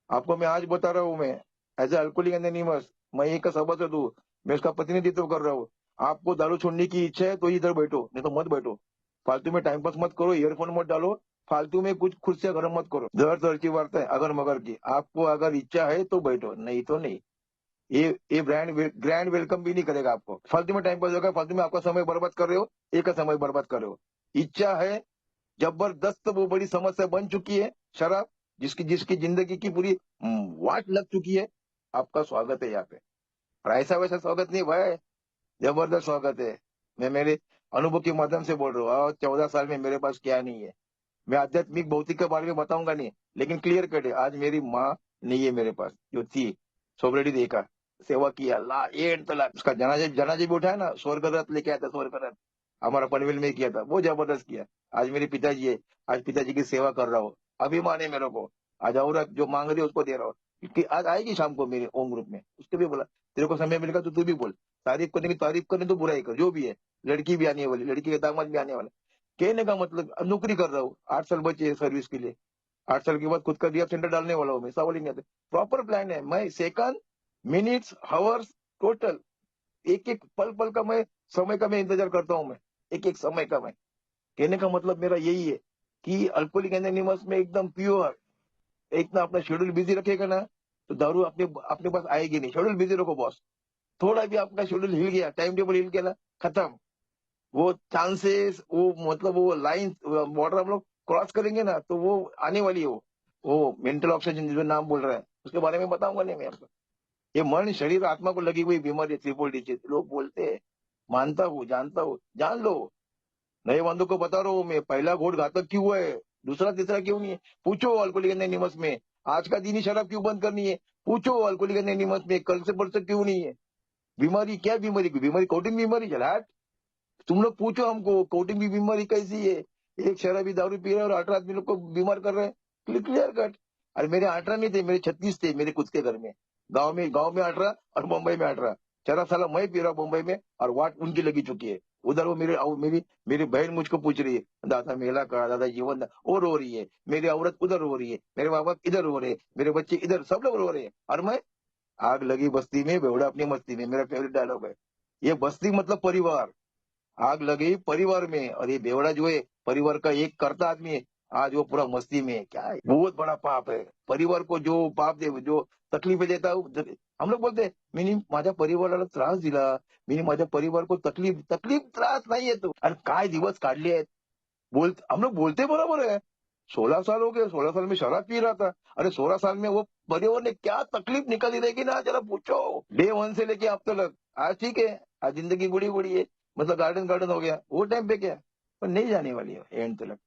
आपको मैं आज बता रहा हूँ, मैं एज ए अल्कोहलिक एनोनिमस मैं एक सभासद हूँ, मैं उसका प्रतिनिधित्व कर रहा हूँ। आपको दारू छोड़ने की इच्छा है तो इधर बैठो, नहीं तो मत बैठो। फालतू में टाइम पास मत करो, ईयरफोन मत डालो, फालतू में कुछ खुद से गरम मत करो। दर दर की वार्ता है अगर मगर की, आपको अगर इच्छा है तो बैठो, नहीं तो नहीं। ये ग्रैंड वेलकम भी नहीं करेगा आपको। फालतू में टाइम पास होगा, फालतू में आपका समय बर्बाद कर रहे हो, एक का समय बर्बाद कर रहे हो। इच्छा है, जबरदस्त वो बड़ी समस्या बन चुकी है शराब, जिसकी जिसकी जिंदगी की पूरी वाट लग चुकी है। आपका स्वागत है यहाँ पे, और ऐसा वैसा स्वागत नहीं भाई, जबरदस्त स्वागत है। मैं मेरे अनुभव के माध्यम से बोल रहा हूँ, और 14 साल में मेरे पास क्या नहीं है। मैं आध्यात्मिक भौतिक के बारे में बताऊंगा नहीं, लेकिन क्लियर कट है, आज मेरी माँ नहीं है मेरे पास, जो थी सोबरेडी देखा, सेवा किया, ला 8 लाख उसका जनाजे जनाजे भी उठाया ना, स्वर्ग रथ लेके आया था, स्वर्ग रथ हमारा पनवेल में ही किया था, वो जबरदस्त किया। आज मेरे पिताजी है, आज पिताजी की सेवा कर रहा हूँ, अभिमान है मेरे को। आज औरत जो मांग रही है उसको दे रहा हूँ, क्योंकि आज आएगी शाम को मेरे ओम ग्रुप में, उसके भी बोला तेरे को समय मिलेगा तो तू भी बोल, तारीफ करने की तारीफ करने तो बुराई कर, जो भी है। लड़की भी आने वाली, लड़की के दामाद भी आने वाले। कहने का मतलब, अब नौकरी कर रहा हूँ, 8 साल बचे सर्विस के लिए, 8 साल के बाद खुद का रिहब सेंटर डालने वाला हूँ मैं, सवाल ही नहीं आता। प्रॉपर प्लान है, मैं सेकंड मिनट्स हावर्स टोटल, एक एक पल पल का मैं समय का मैं इंतजार करता हूँ मैं, एक एक समय का मैं। कहने का मतलब मेरा यही है कि अल्कोहलिक एनोनिमस में एकदम प्योर, इतना अपना शेड्यूल बिजी रखेगा ना, तो दारू अपने अपने पास आएगी नहीं। शेड्यूल बिजी रखो बॉस, थोड़ा भी आपका शेड्यूल हिल गया, टाइम टेबल हिल गया ना, खत्म। वो चांसेस, वो मतलब वो लाइन बॉर्डर हम लोग क्रॉस करेंगे ना, तो वो आने वाली है वो मेंटल ऑब्सेशन जो नाम बोल रहा है, उसके बारे में बताऊंगा नहीं मैं आपको। ये मन शरीर आत्मा को लगी हुई बीमारी है, ट्रिपल डिजीज लोग बोलते हैं, मानता हूँ, जानता हूँ, जान लो। नए बंधु को बता रहा हूँ मैं, पहला घोट घातक क्यों है, दूसरा तीसरा क्यों नहीं है, पूछो अल्कोहलिक एनोनिमस में। आज का दिन ही शराब क्यों बंद करनी है, पूछो अल्कोहलिक एनोनिमस में। कल से परसों क्यों नहीं है, बीमारी क्या बीमारी, बीमारी कोटिंग बीमारी चला। तुम लोग पूछो हमको कोटिंग की बीमारी कैसी है, एक शराबी दारू पी रहा है और 18 आदमी लोग को बीमार कर रहे हैं, क्लियर कट। अरे मेरे 18 नहीं थे, मेरे 36 थे मेरे खुद के घर में, गांव में 18 और मुंबई में 18। 4 साल मैं पी रहा हूँ मुंबई में, और वाट उनकी लगी चुकी है उधर। वो मेरी मेरी बहन मुझको पूछ रही है, दादा मेला का, दादा जीवन और रो रही है, मेरी औरत उधर रो रही है, मेरे माँ बाप इधर रो रहे हैं, मेरे बच्चे इधर, सब लोग रो रहे हैं, और मैं आग लगी बस्ती में बेवड़ा अपनी मस्ती में, मेरा फेवरेट डायलॉग है। ये बस्ती मतलब परिवार, आग लगी परिवार में, और ये बेवड़ा जो है परिवार का एक करता आदमी है, आज वो पूरा मस्ती में है। क्या है, बहुत बड़ा पाप है परिवार को जो पाप दे, जो तकलीफ देता है। हम लोग बोलते हैं मी माझ्या परिवाराला त्रास दिला, मी माझ्या परिवार को तकलीफ, तकलीफ त्रास नाही येतो, आणि काय दिवस काढले आहेत। हम लोग बोलते बराबर है, 16 साल हो गए, 16 साल में शराब पी रहा था, अरे 16 साल में वो परिवार ने क्या तकलीफ निकाली रहेगी ना, जरा पूछो। डे 1 से लेके अब तक, आज ठीक है, आज जिंदगी बुढ़ी बुढ़ी है, मतलब गार्डन गार्डन हो गया, वो टाइम पे क्या, पर नहीं जाने वाली है एंड तक।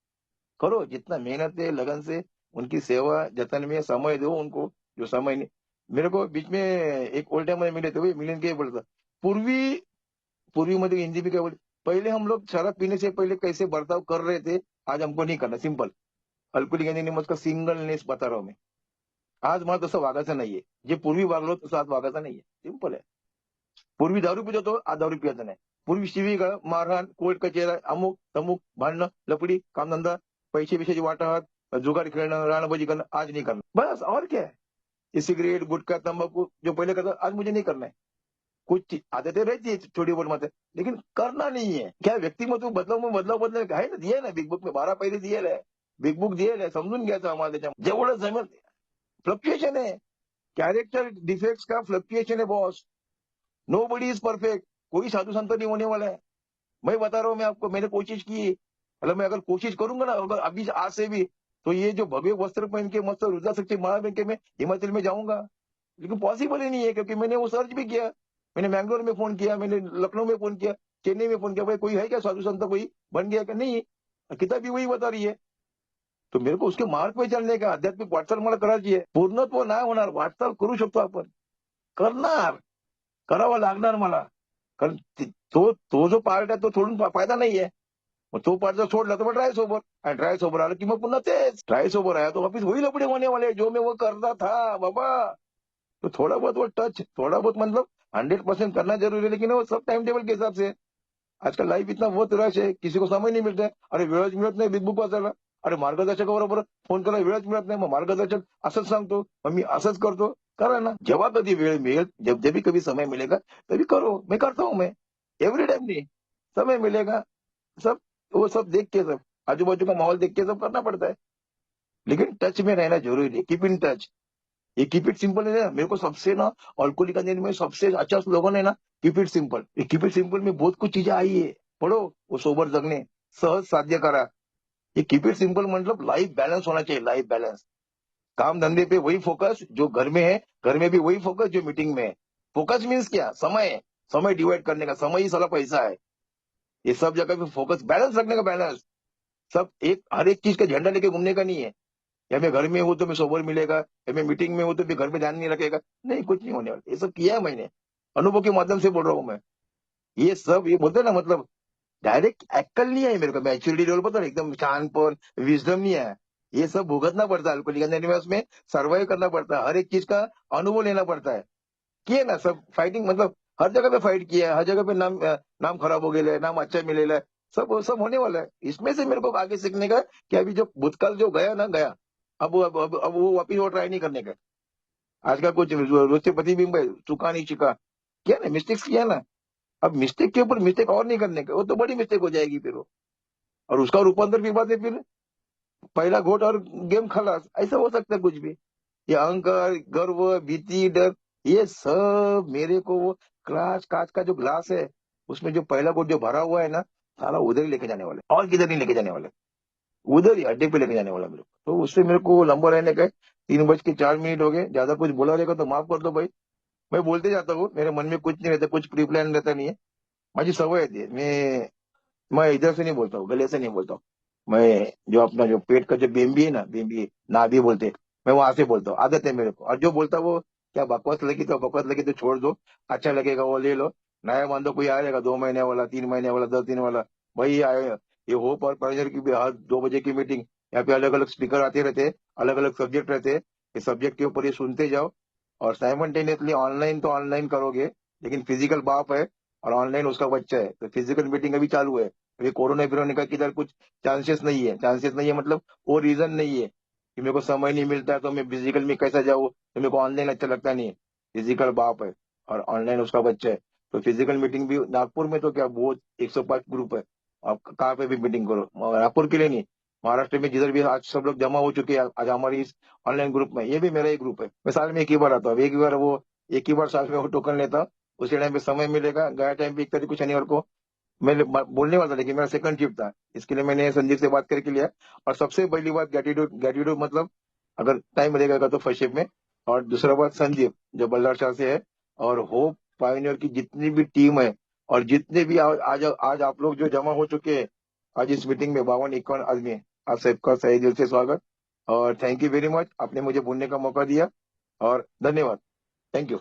करो जितना मेहनत है लगन से, उनकी सेवा जतन में समय दो उनको, जो समय नहीं। मेरे को बीच में एक ओल्ड टाइम मिले थे, वही मिलन के बोलता, पूर्वी पूर्वी मध्ये हिंदी भी क्या बोलते, पहले हम लोग शराब पीने से पहले कैसे बर्ताव कर रहे थे, आज हमको नहीं करना, सिंपल। अल्कोहलिक एनोनिमस का सिंगलनेस बता रहा हूं मैं, आज मला तसं वागायचं नाहीये, जे पूर्वी वागलो तसं आज वागायचं नाहीये, सिंपल आहे। पूर्वी दारू पित होतो, आज दारू पियचं नाही। पूर्वी शिवीगाळ, मारहाण, कोर्ट कचेऱ्या, अमुक तमुक, भांडणं, लपडी, कामधंदा, पैसे विषयाची वाटाघाट, जुगार खेळणं, राणबाजी करणं, आज नहीं करना, बस और क्या है। ये सिगरेट गुटखा तंबाकू जो पहले करता, आज मुझे नहीं करना है। कुछ आदतें रहती है छोटी बहुत मत, लेकिन करना नहीं है। क्या व्यक्तिमत्व बदलाव में बदलाव आहे ना, दिए ना बिग बुक में 12 पहिले दिए है, बिग बुक दिए है, समजून घ्यायचं आम्हाला त्याच्या जेवढं जमेल। फ्लक्चुएशन है, कैरेक्टर डिफेक्ट्स का फ्लक्चुएशन है boss, nobody is perfect, कोई साधु संत नहीं होने वाला है। मैं बता रहा हूँ, मैं आपको, मैंने कोशिश की, मतलब मैं अगर कोशिश करूंगा ना, अगर अभी आज से भी, तो ये जो भव्य वस्त्र पहन के मस्त रुद्राक्ष की माला पहन के मैं हिमाचल में जाऊंगा, लेकिन पॉसिबल ही नहीं है, क्योंकि मैंने वो सर्च भी किया। मैंने मैंगलोर में फोन किया, मैंने लखनऊ में फोन किया, चेन्नई में फोन किया, भाई कोई है क्या साधु संत, कोई बन गया क्या, नहीं। किताब भी वही बता रही है। तो मेरे को उसके मार्ग पे चलने का, आध्यात्मिक वाटचाल मला करायची आहे। पूर्णत्व नाही होणार, वाटचाल करू शकतो आपण, करणार, करावं लागणार मला, कारण तो तो जो पार्ट आहे तो सोडून फायदा नाहीये। मग तो पाठ जर सोडला तर मग ट्राय सोबर, आणि ट्राय सोबर आलं की मग पुन्हा तेच ट्राय सोबर आया तो वापिस वही लपड़े होने वाले जो मैं वो करता था बाबा. तो थोड़ा बहुत वो टच, थोड़ा बहुत मतलब 100% करना जरूरी है, लेकिन वो सब टाइम टेबल के हिसाब से. आजकाल लाईफ इतना बहुत रश आहे, किसी को समय नाही मिळत आहे. अरे वेळच मिळत नाही बिग बुक वाचायला. अरे मार्गदर्शकाबरोबर फोन करायला वेळच मिळत नाही. मग मार्गदर्शक असंच सांगतो, मग मी असंच करतो. करा ना, जेव्हा कधी वेळ मिळेल, जब जब भी कभी समय मिलेगा तभी करो. मैं करता हूं, मैं एवरी टाइम नहीं. समय मिलेगा, सब वो सब देख के, सब आजू बाजू का माहौल देख के सब करना पड़ता है. लेकिन टच में रहना जरूरी है, कीप इन टच. ये कीप इट सिंपल है ना, मेरे को सबसे ना अल्कोहलिक अंजनी में सबसे अच्छा स्लोगन है ना, कीप इट सिंपल. ये कीप इट सिंपल में बहुत कुछ चीजें आई है. पढ़ो, वो सोबर जगने सहज साध्य करा. ये कीप इट सिंपल मतलब लाइफ बैलेंस होना चाहिए, लाइफ बैलेंस. काम धंधे पे वही फोकस जो घर में है, घर में भी वही फोकस जो मीटिंग में है. फोकस मीन्स क्या, समय. समय डिवाइड करने का, समय ही सारा पैसा है. ये सब जगह पे फोकस, बैलेंस रखने का, बैलेंस. सब एक, हर एक चीज का झंडा लेके घूमने का नहीं है. या मैं घर में हूं तो मैं सोबर मिलेगा, या मैं मीटिंग में हूं तो मैं घर पे ध्यान नहीं रखेगा. नहीं, कुछ नहीं होने वाला. ये सब किया है मैंने, अनुभव के माध्यम से बोल रहा हूं मैं. ये सब ये बोलते हैं ना, मतलब डायरेक्ट अक्कल नहीं है मेरे को, मैच्योरिटी लेवल पर एकदम शानपन, विजडम नहीं है. ये सब भुगतना पड़ता है अल्कोहलिक एनोनिमस में. सर्वाइव करना पड़ता है, हर एक चीज का अनुभव लेना पड़ता है. किए ना सब फाइटिंग, मतलब हर जगह पे फाइट किया है, हर जगह पे नाम खराब हो गया है, नाम अच्छा मिलेला है. सब होने वाला है. इसमें से मेरे को आगे सीखने का कि अभी जो भूतकाल जो गया ना गया, अब वो वापिस वो ट्राई नहीं करने का. आज का कुछ रोजचे प्रतिबिंब है, चुका नहीं चिका, किया ना, मिस्टेक्स किया ना. अब मिस्टेक के ऊपर मिस्टेक और नहीं करने का, वो तो बड़ी मिस्टेक हो जाएगी फिर वो. और उसका रूपांतर फिर बाद में फिर पहला घोट और गेम खलास, ऐसा हो सकता है कुछ भी. ये अहंकार, गर्व, भीति, डर, ये सब मेरे को वो ग्लास, कांच का जो ग्लास है, उसमें जो पहला घोट जो भरा हुआ है ना, सारा उधर ही लेके जाने वाला है, और किधर नहीं लेके जाने वाला है. उधर ही अड्डे पे लेके जाने वाला है मेरे को. तो उससे मेरे को लंबा रहने का है. 3:04 हो गए, ज्यादा कुछ बोला रहेगा तो माफ कर दो भाई. मैं बोलते जाता हूँ, मेरे मन में कुछ नहीं रहता, कुछ प्री प्लान रहता नहीं है. माझी सवय है ती. मैं इधर से नहीं बोलता हूँ, गले से नहीं बोलता हूँ. मैं जो अपना जो पेट का जो बेम्बी है ना, बेम्बी नाभि बोलते हैं, मैं वहां से बोलता हूँ. आदत है मेरे को. और जो बोलता वो क्या बकवास लगी तो बकवास लगी तो छोड़ दो, अच्छा लगेगा वो ले लो. नया मान दो कोई आएगा 2 महीने वाला, 3 महीने वाला, 10 दिन वाला, भाई आए. ये होप और पैनल की भी हर 2 बजे की मीटिंग, यहाँ पे अलग अलग स्पीकर आते रहते हैं, अलग अलग सब्जेक्ट रहते हैं. इस सब्जेक्ट के ऊपर ये सुनते जाओ. और साइमल्टेनियसली ऑनलाइन तो ऑनलाइन करोगे, लेकिन फिजिकल बाप है और ऑनलाइन उसका बच्चा है, तो फिजिकल मीटिंग अभी चालू है. अभी कोरोना फिरोने का किधर कुछ चांसेस नहीं है. चांसेस नहीं है मतलब वो रीजन नहीं है कि मेरे को समय नहीं मिलता है तो मैं फिजिकल में कैसा जाऊँ, तो मेरे को ऑनलाइन अच्छा लगता नहीं है. फिजिकल बाप है और ऑनलाइन उसका बच्चा है. तो फिजिकल मीटिंग भी नागपुर में तो क्या बहुत 105 ग्रुप है. आप कहाँ पे भी मीटिंग करो, नागपुर के लिए नहीं, महाराष्ट्र में जिधर भी आज सब लोग जमा हो चुके हैं आज हमारी इस ऑनलाइन ग्रुप में. ये भी मेरा ही ग्रुप है. मैं साल में एक ही बार आता हूँ, एक ही बार वो, एक ही बार साल में वो टोकन लेता हूँ. उसी टाइम पे समय मिलेगा, गया टाइम पे 1 तारीख को शनिवार को मैं बोलने वाला था, लेकिन मेरा सेकंड शिफ्ट था, इसके लिए मैंने संजीव से बात करके लिया. और सबसे पहली बात ग्रेटिट्यूड, ग्रेटिट्यूड मतलब अगर टाइम रहेगा तो फर्स्ट शिफ्ट में. और दूसरा बात संजीव जो बल्लार शाह से है, और होप पायोनियर की जितनी भी टीम है, और जितने भी आज आप लोग जो जमा हो चुके हैं आज इस मीटिंग में, 52-51 आदमी, आप सबका सही दिल से स्वागत. और थैंक यू वेरी मच, आपने मुझे बोलने का मौका दिया. और धन्यवाद. Thank you.